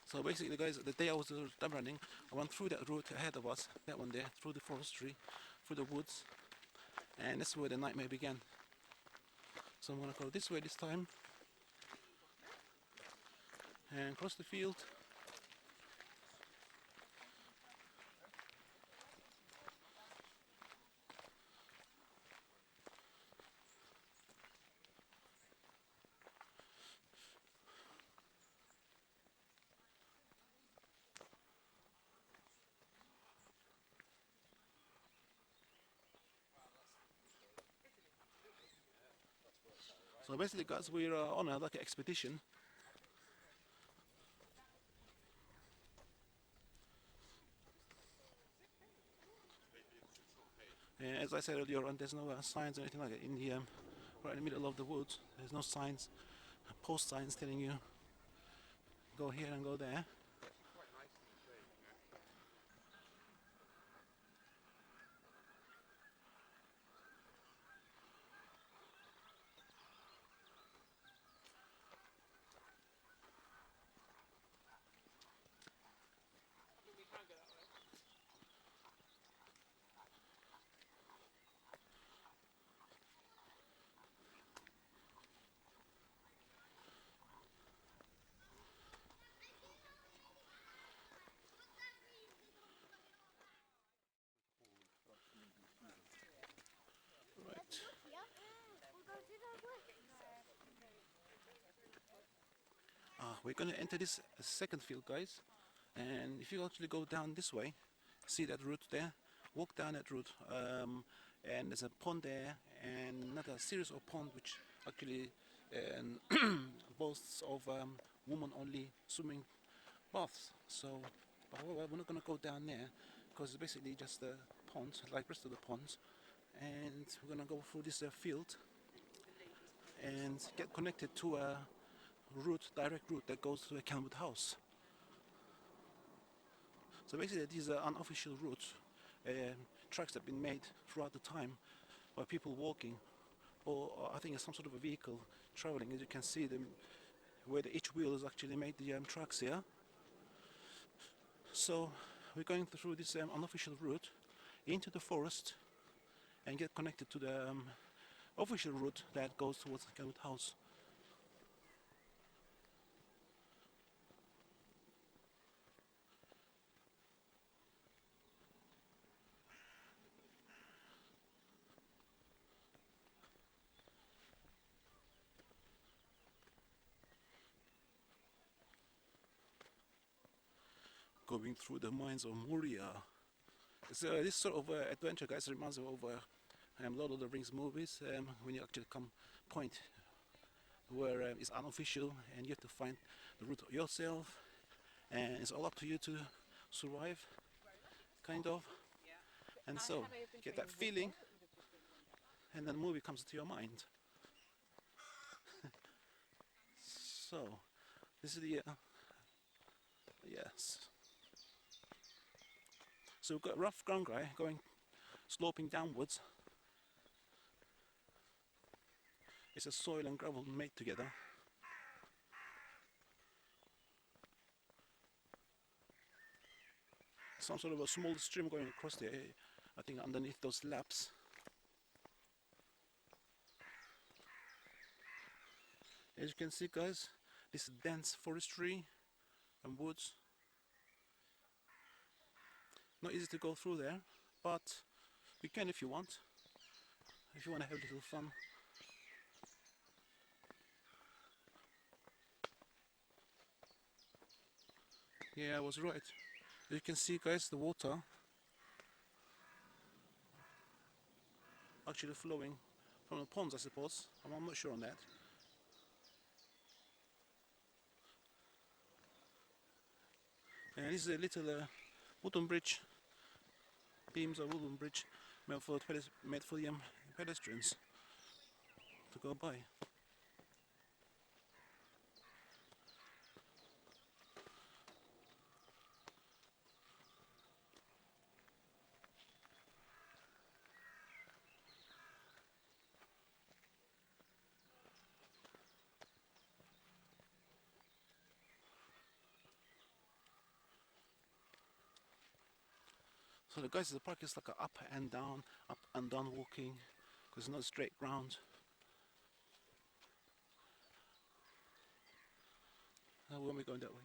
So basically, guys, the day I was done running, I went through that route ahead of us, that one there, through the forestry, through the woods, and that's where the nightmare began. So I'm gonna go this way this time, and cross the field. So basically, guys, we're on a like an expedition. As I said earlier on, there's no signs or anything like that in the right in the middle of the woods. There's no signs, post signs telling you go here and go there. Right. We're going to enter this second field, guys, and if you actually go down this way, see that route there, walk down that route, and there's a pond there and another series of ponds which actually boasts of woman only swimming baths. So however, we're not going to go down there because it's basically just a pond like rest of the ponds, and we're going to go through this field and get connected to a direct route that goes to the Kenwood House. So basically these are unofficial routes, tracks that have been made throughout the time by people walking, or I think it's some sort of a vehicle traveling. As you can see, where each wheel is actually made the tracks here. So we're going through this unofficial route into the forest and get connected to the official route that goes towards the Kenwood House. Going through the mines of Moria. It's, this sort of adventure, guys, reminds me of Lord of the Rings movies, when you actually come point where it's unofficial and you have to find the route yourself, and it's all up to you to survive, kind of. And so you get that feeling, and then the movie comes to your mind. So this is the yes. So we've got rough ground guy going sloping downwards. It's a soil and gravel made together. Some sort of a small stream going across there, I think underneath those laps. As you can see, guys, this dense forestry and woods. Not easy to go through there, but you can if you want. If you want to have a little fun. Yeah, I was right. You can see, guys, the water actually flowing from the ponds, I suppose. I'm not sure on that. And this is a little wooden bridge, beams of wooden bridge made for the pedestrians to go by. So the guys, the park is like a up and down walking, because it's not straight ground. When we're going that way.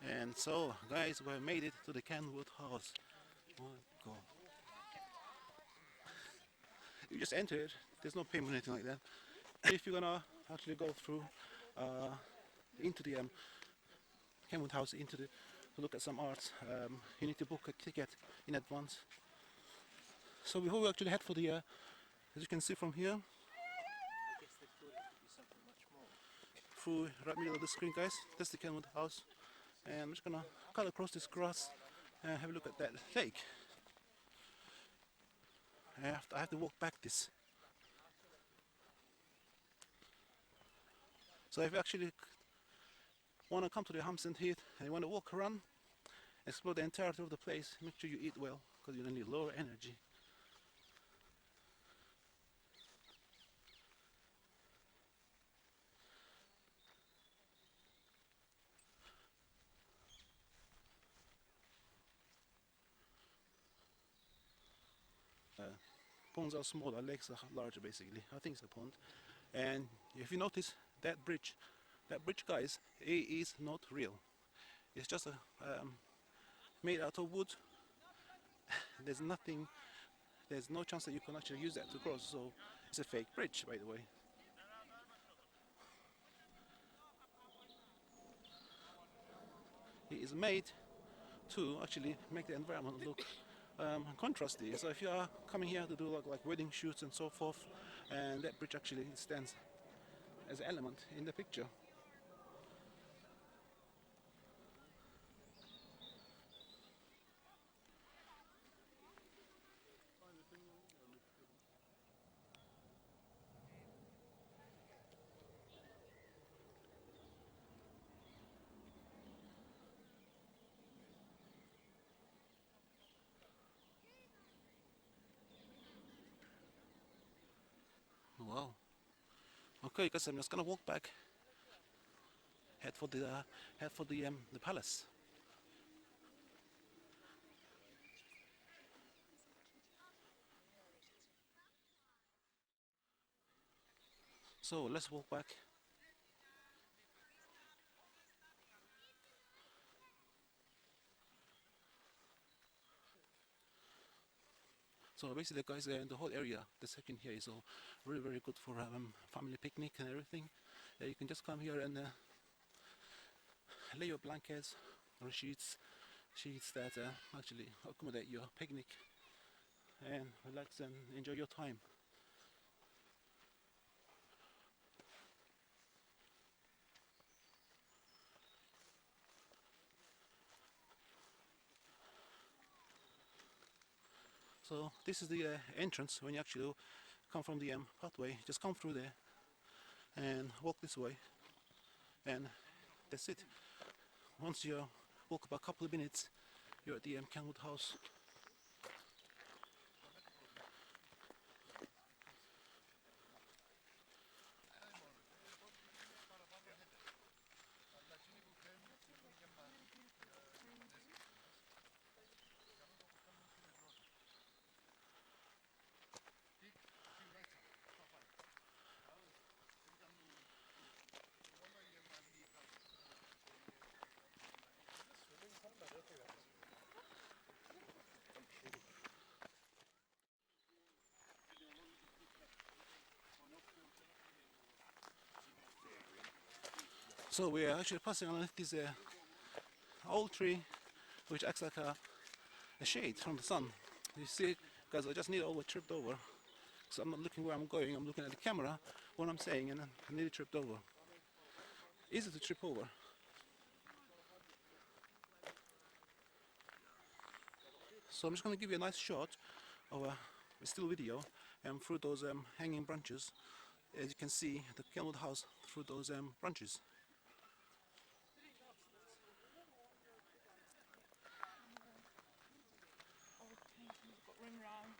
And so, guys, we have made it to the Kenwood House. Oh God! You just enter it. There's no payment or anything like that. If you're gonna actually go through into the Kenwood House, to look at some art, you need to book a ticket in advance. So before we actually head for the, as you can see from here, through right middle of the screen, guys, that's the Kenwood House. And I'm just gonna cut across this grass and have a look at that lake. I have to walk back this. So if you actually want to come to the Hampstead Heath and you want to walk around, explore the entirety of the place, make sure you eat well, because you're gonna need lower energy. Ponds are smaller, lakes are larger basically. I think it's a pond. And if you notice that bridge, guys, it is not real. It's just made out of wood. There's no chance that you can actually use that to cross, so it's a fake bridge, by the way. It is made to actually make the environment look contrasty. So if you are coming here to do like wedding shoots and so forth, and that bridge actually stands as an element in the picture. Wow. Okay, guys, I'm just gonna walk back, head for the palace. So let's walk back. So basically, guys, the whole area, the section here is all really very good for family picnic and everything. You can just come here and lay your blankets or sheets that actually accommodate your picnic and relax and enjoy your time. So this is the entrance when you actually come from the pathway. Just come through there and walk this way, and that's it. Once you walk about a couple of minutes, you're at the Kenwood House. So we are actually passing underneath this old tree, which acts like a shade from the sun. You see, guys, I just need all tripped over. So I'm not looking where I'm going, I'm looking at the camera, what I'm saying, and I nearly tripped over. Easy to trip over. So I'm just going to give you a nice shot of a still video through those hanging branches. As you can see, the Kenwood House through those branches. Got ring round.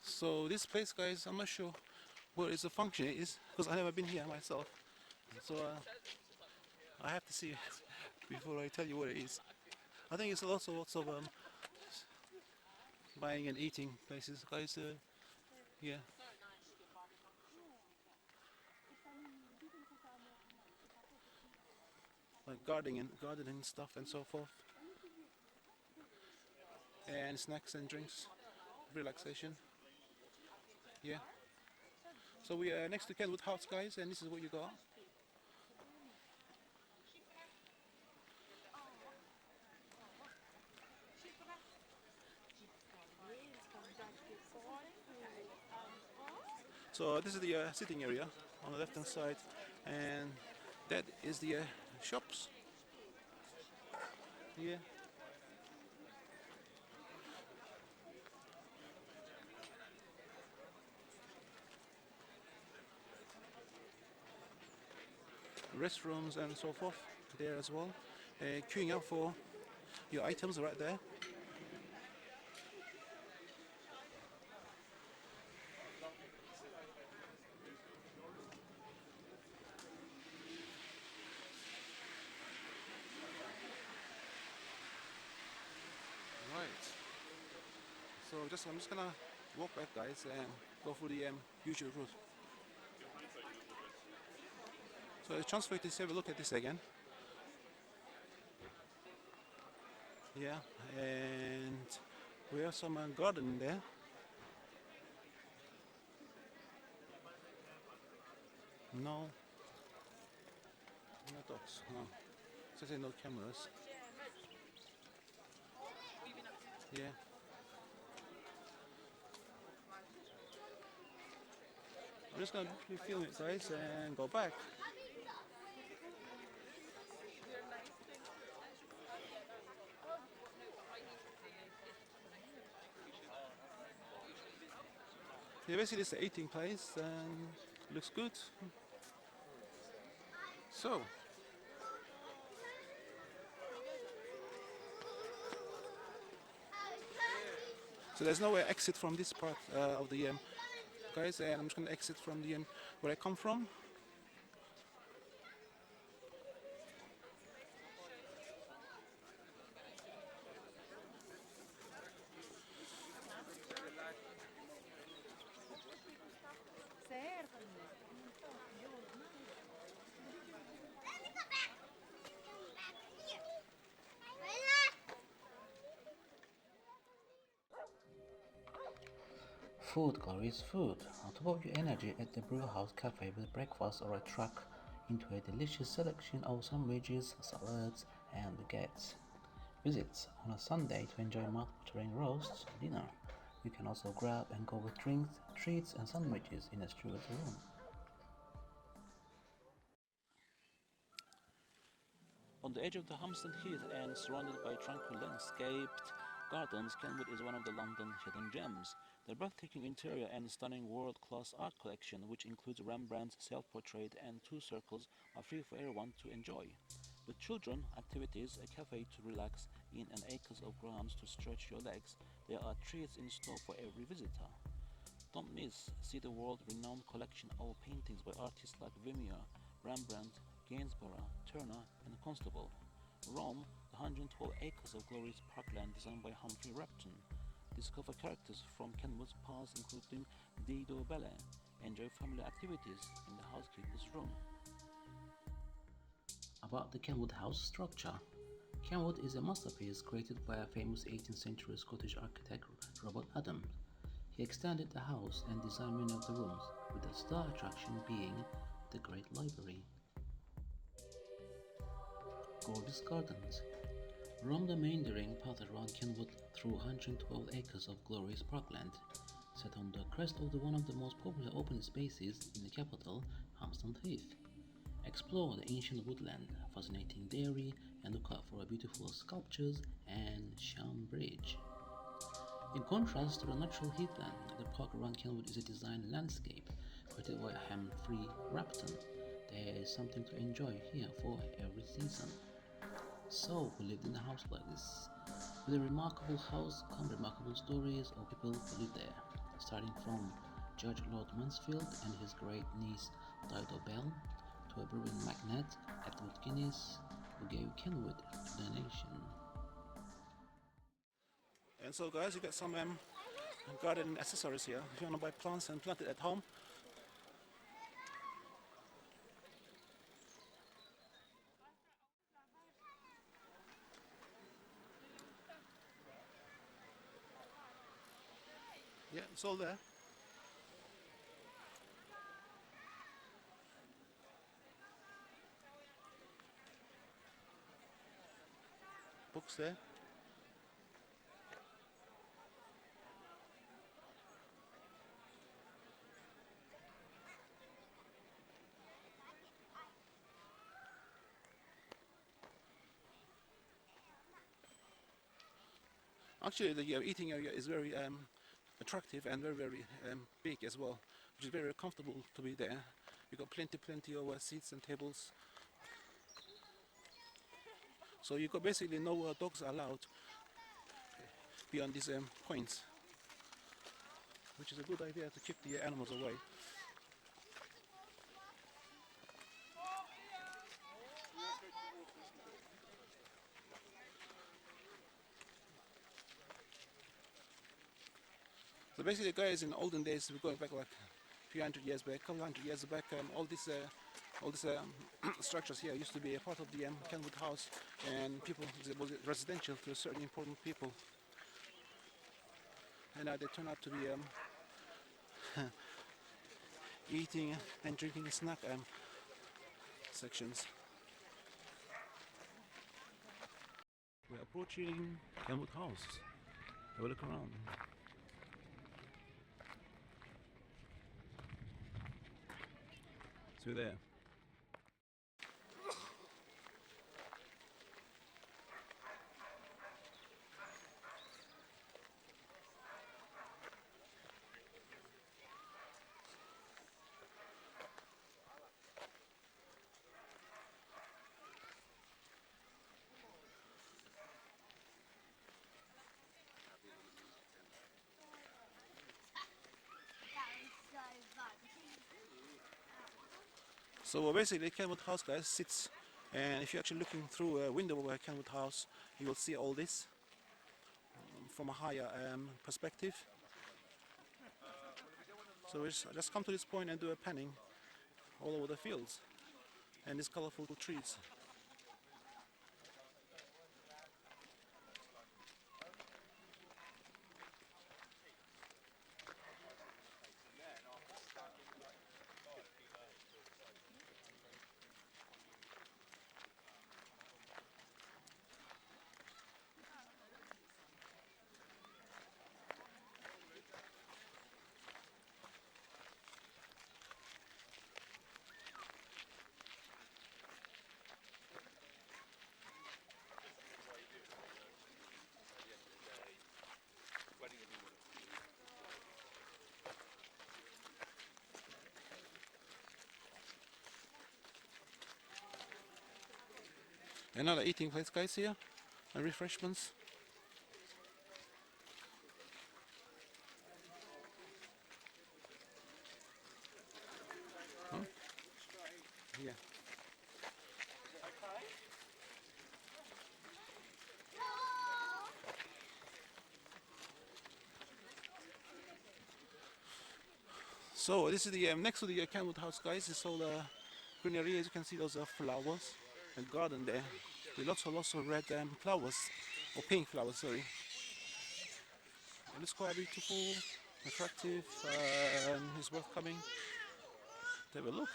So this place, guys, I'm not sure what its function is, because I've never been here myself. So I have to see it before I tell you what it is. I think it's also lots of buying and eating places, guys. Yeah. Like gardening stuff and so forth. And snacks and drinks, relaxation. Yeah. So we are next to Kenwood House, guys, and this is what you got. So this is the sitting area on the left hand side, and that is the shops. Yeah. Restrooms and so forth there as well. Queuing up for your items right there. Right. So I'm just gonna walk back, guys, and go through the usual route. So a chance for you to have a look at this again. Yeah, and we have some garden in there. No. No dogs. No. Says no cameras. Yeah. I'm just gonna briefly film it, guys, and go back. Yeah, basically it's the eating place and looks good. So there's no exit from this part of the guys, and I'm just gonna exit from the where I come from. Food carries food. On top of your energy at the brew house cafe with breakfast or a truck into a delicious selection of sandwiches, salads, and baguettes. Visits on a Sunday to enjoy mouth-watering roasts dinner. You can also grab and go with drinks, treats, and sandwiches in a steward's room. On the edge of the Hampstead Heath and surrounded by tranquil landscaped gardens, Kenwood is one of the London hidden gems. The breathtaking interior and stunning world-class art collection, which includes Rembrandt's self-portrait and two circles, are free for everyone to enjoy. With children, activities, a cafe to relax in, and acres of grounds to stretch your legs, there are treats in store for every visitor. Don't miss, see the world-renowned collection of paintings by artists like Vermeer, Rembrandt, Gainsborough, Turner, and Constable. Rome, the 112 acres of glorious parkland designed by Humphrey Repton. Discover characters from Kenwood's past, including Dido Belle. Enjoy family activities in the housekeeper's room. About the Kenwood House structure. Kenwood is a masterpiece created by a famous 18th century Scottish architect Robert Adams. He extended the house and designed many of the rooms, with the star attraction being the Great Library. Gorgeous gardens. Roam the meandering path around Kenwood through 112 acres of glorious parkland, set on the crest of one of the most popular open spaces in the capital, Hampstead Heath. Explore the ancient woodland, fascinating dairy, and look out for beautiful sculptures and Sham Bridge. In contrast to the natural heathland, the park around Kenwood is a designed landscape created by Humphrey Repton. There is something to enjoy here for every season. So, who lived in a house like this? With a remarkable house come remarkable stories of people who lived there, starting from Judge Lord Mansfield and his great niece Dido Bell, to a brewing magnate, Edward Guinness, who gave Kenwood to the nation. And so, guys, you got some garden accessories here. If you want to buy plants and plant it at home. Yeah, it's all there. books there. Actually, the eating area is very attractive and very big as well, which is very comfortable to be there. You got plenty of seats and tables. So you got basically no dogs allowed beyond these points, which is a good idea to keep the animals away. So basically, guys, in olden days, we're going back like a few hundred years back, couple hundred years back, all these structures here used to be a part of the Kenwood House, and it was residential to certain important people. And now they turn out to be eating and drinking snack sections. We're approaching Kenwood House. Have a look around. See you there. So basically, Kenwood House, guys, sits, and if you're actually looking through a window of Kenwood House, you will see all this from a higher perspective. So we just come to this point and do a panning all over the fields and these colorful trees. Another eating place, guys, here, and refreshments. Huh? Yeah. So this is the next to the Kenwood House, guys. It's all greenery. As you can see, those are flowers, a garden there with lots of red flowers, or pink flowers, sorry. And it's quite beautiful, attractive, and it's worth coming to have a look.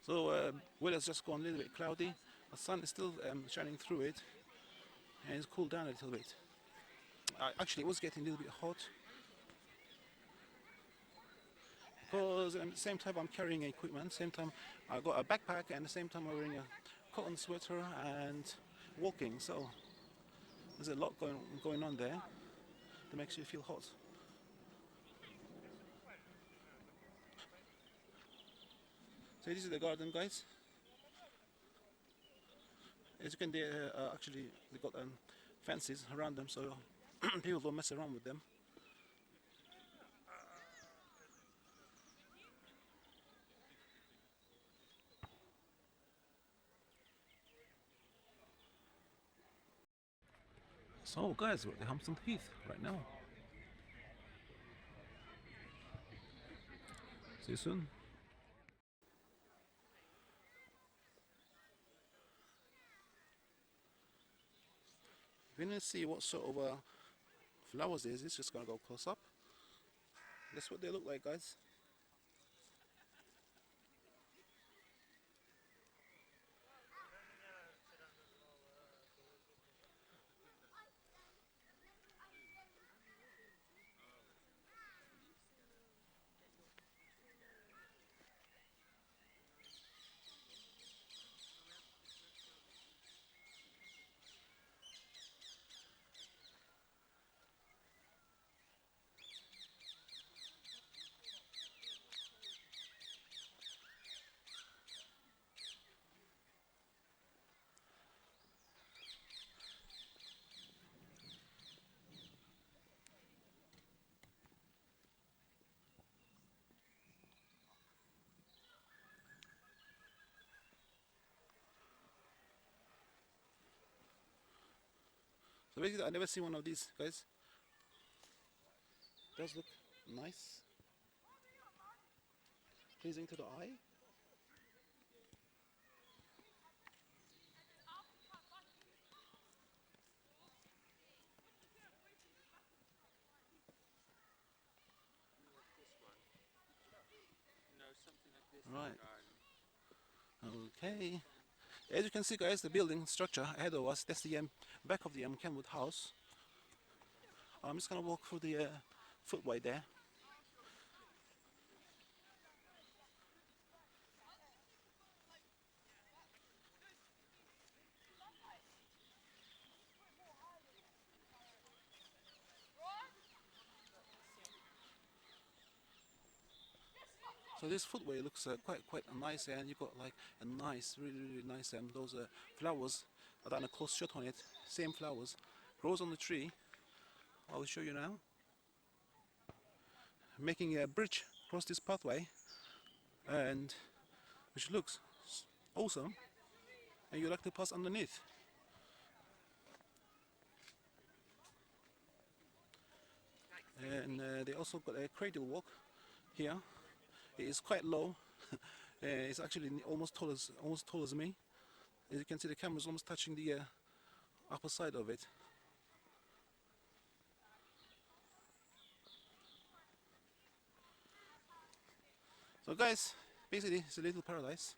So weather's just gone a little bit cloudy. The sun is still shining through it, and it's cooled down a little bit. Actually, it was getting a little bit hot because at the same time I'm carrying equipment. Same time I got a backpack, and at the same time I'm wearing a cotton sweater and walking. So there's a lot going on there that makes you feel hot. So this is the garden, guys. As you can see, actually they got fences around them, so people don't mess around with them. So guys, we're at the Hampstead Heath right now. See you soon. We're gonna see what sort of flowers this is. Just gonna go close up. That's what they look like, guys. So basically, I never seen one of these, guys. Does look nice, pleasing to the eye. Right. Okay. As you can see, guys, the building structure ahead of us, that's the back of the Kenwood House. I'm just gonna walk through the footway there. So this footway looks quite nice, and you got like a nice, really nice, those flowers. I've done a close shot on it. Same flowers, grows on the tree. I will show you now. Making a bridge across this pathway, and which looks awesome. And you like to pass underneath. And they also got a cradle walk here. It is quite low. It's actually almost tall as me. As you can see, the camera is almost touching the upper side of it. So guys, basically it's a little paradise.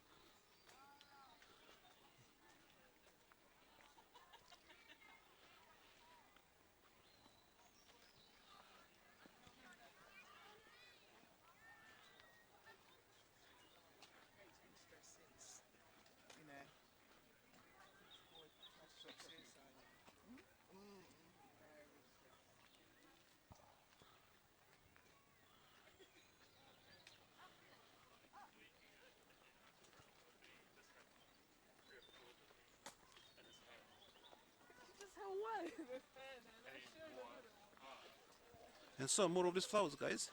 And so more of these flowers, guys.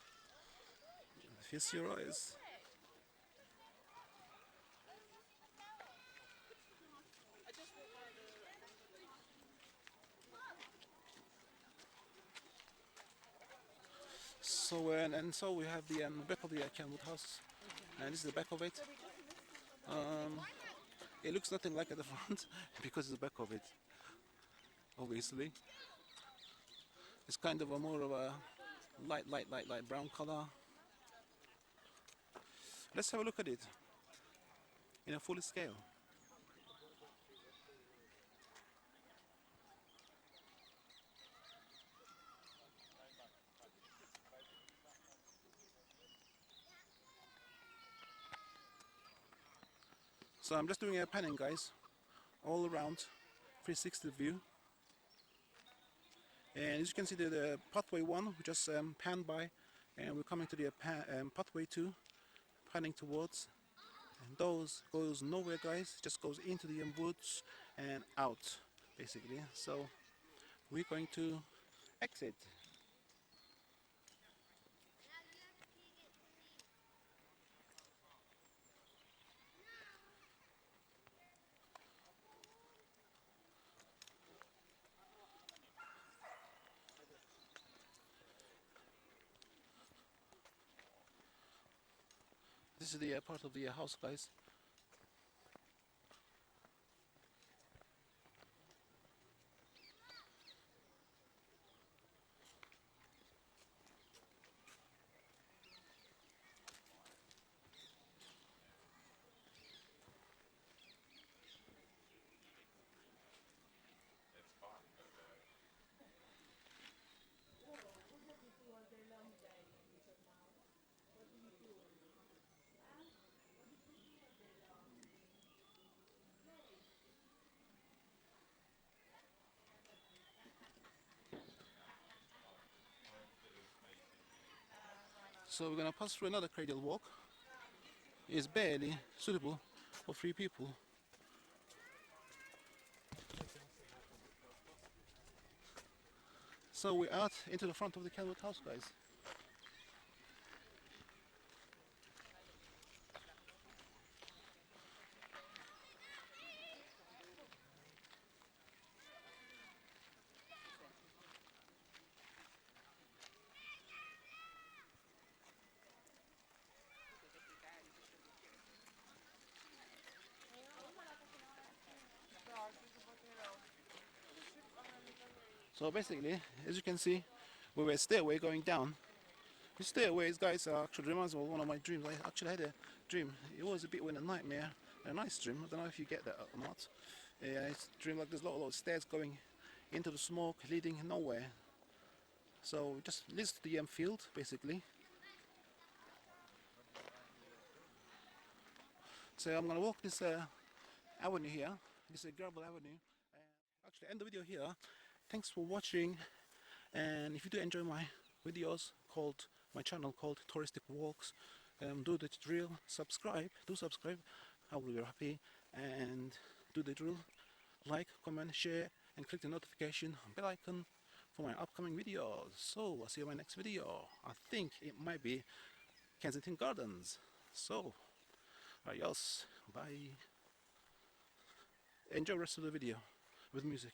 Feast your eyes. So and so we have the back of the Kenwood House, and this is the back of it. It looks nothing like at the front because it's the back of it. Obviously, it's kind of a more of a light brown color. Let's have a look at it in a full scale. So I'm just doing a panning, guys, all around 360 view. And as you can see, the pathway 1 we just panned by, and we're coming to the pathway 2, panning towards. And those goes nowhere, guys, just goes into the woods and out, basically. So we're going to exit. This is the part of the house, guys. So we're gonna pass through another cradle walk. It's barely suitable for 3 people. So we're out into the front of the Kenwood House, guys. So basically, as you can see, we were a stairway going down. The stairways, guys, actually reminds me of one of my dreams. I actually had a dream. It was a bit of a nightmare, a nice dream. I don't know if you get that or not. Yeah, it's a dream like there's a lot of stairs going into the smoke, leading nowhere. So it just leads to the field, basically. So I'm gonna walk this avenue here. This is a gravel avenue. Actually, end the video here. Thanks for watching, and if you do enjoy my videos called my channel called Touristic Walks, do the drill, subscribe, I will be happy, and do the drill, like, comment, share, and click the notification bell icon for my upcoming videos. So I'll see you in my next video. I think it might be Kensington Gardens. So adios, bye. Enjoy the rest of the video with music.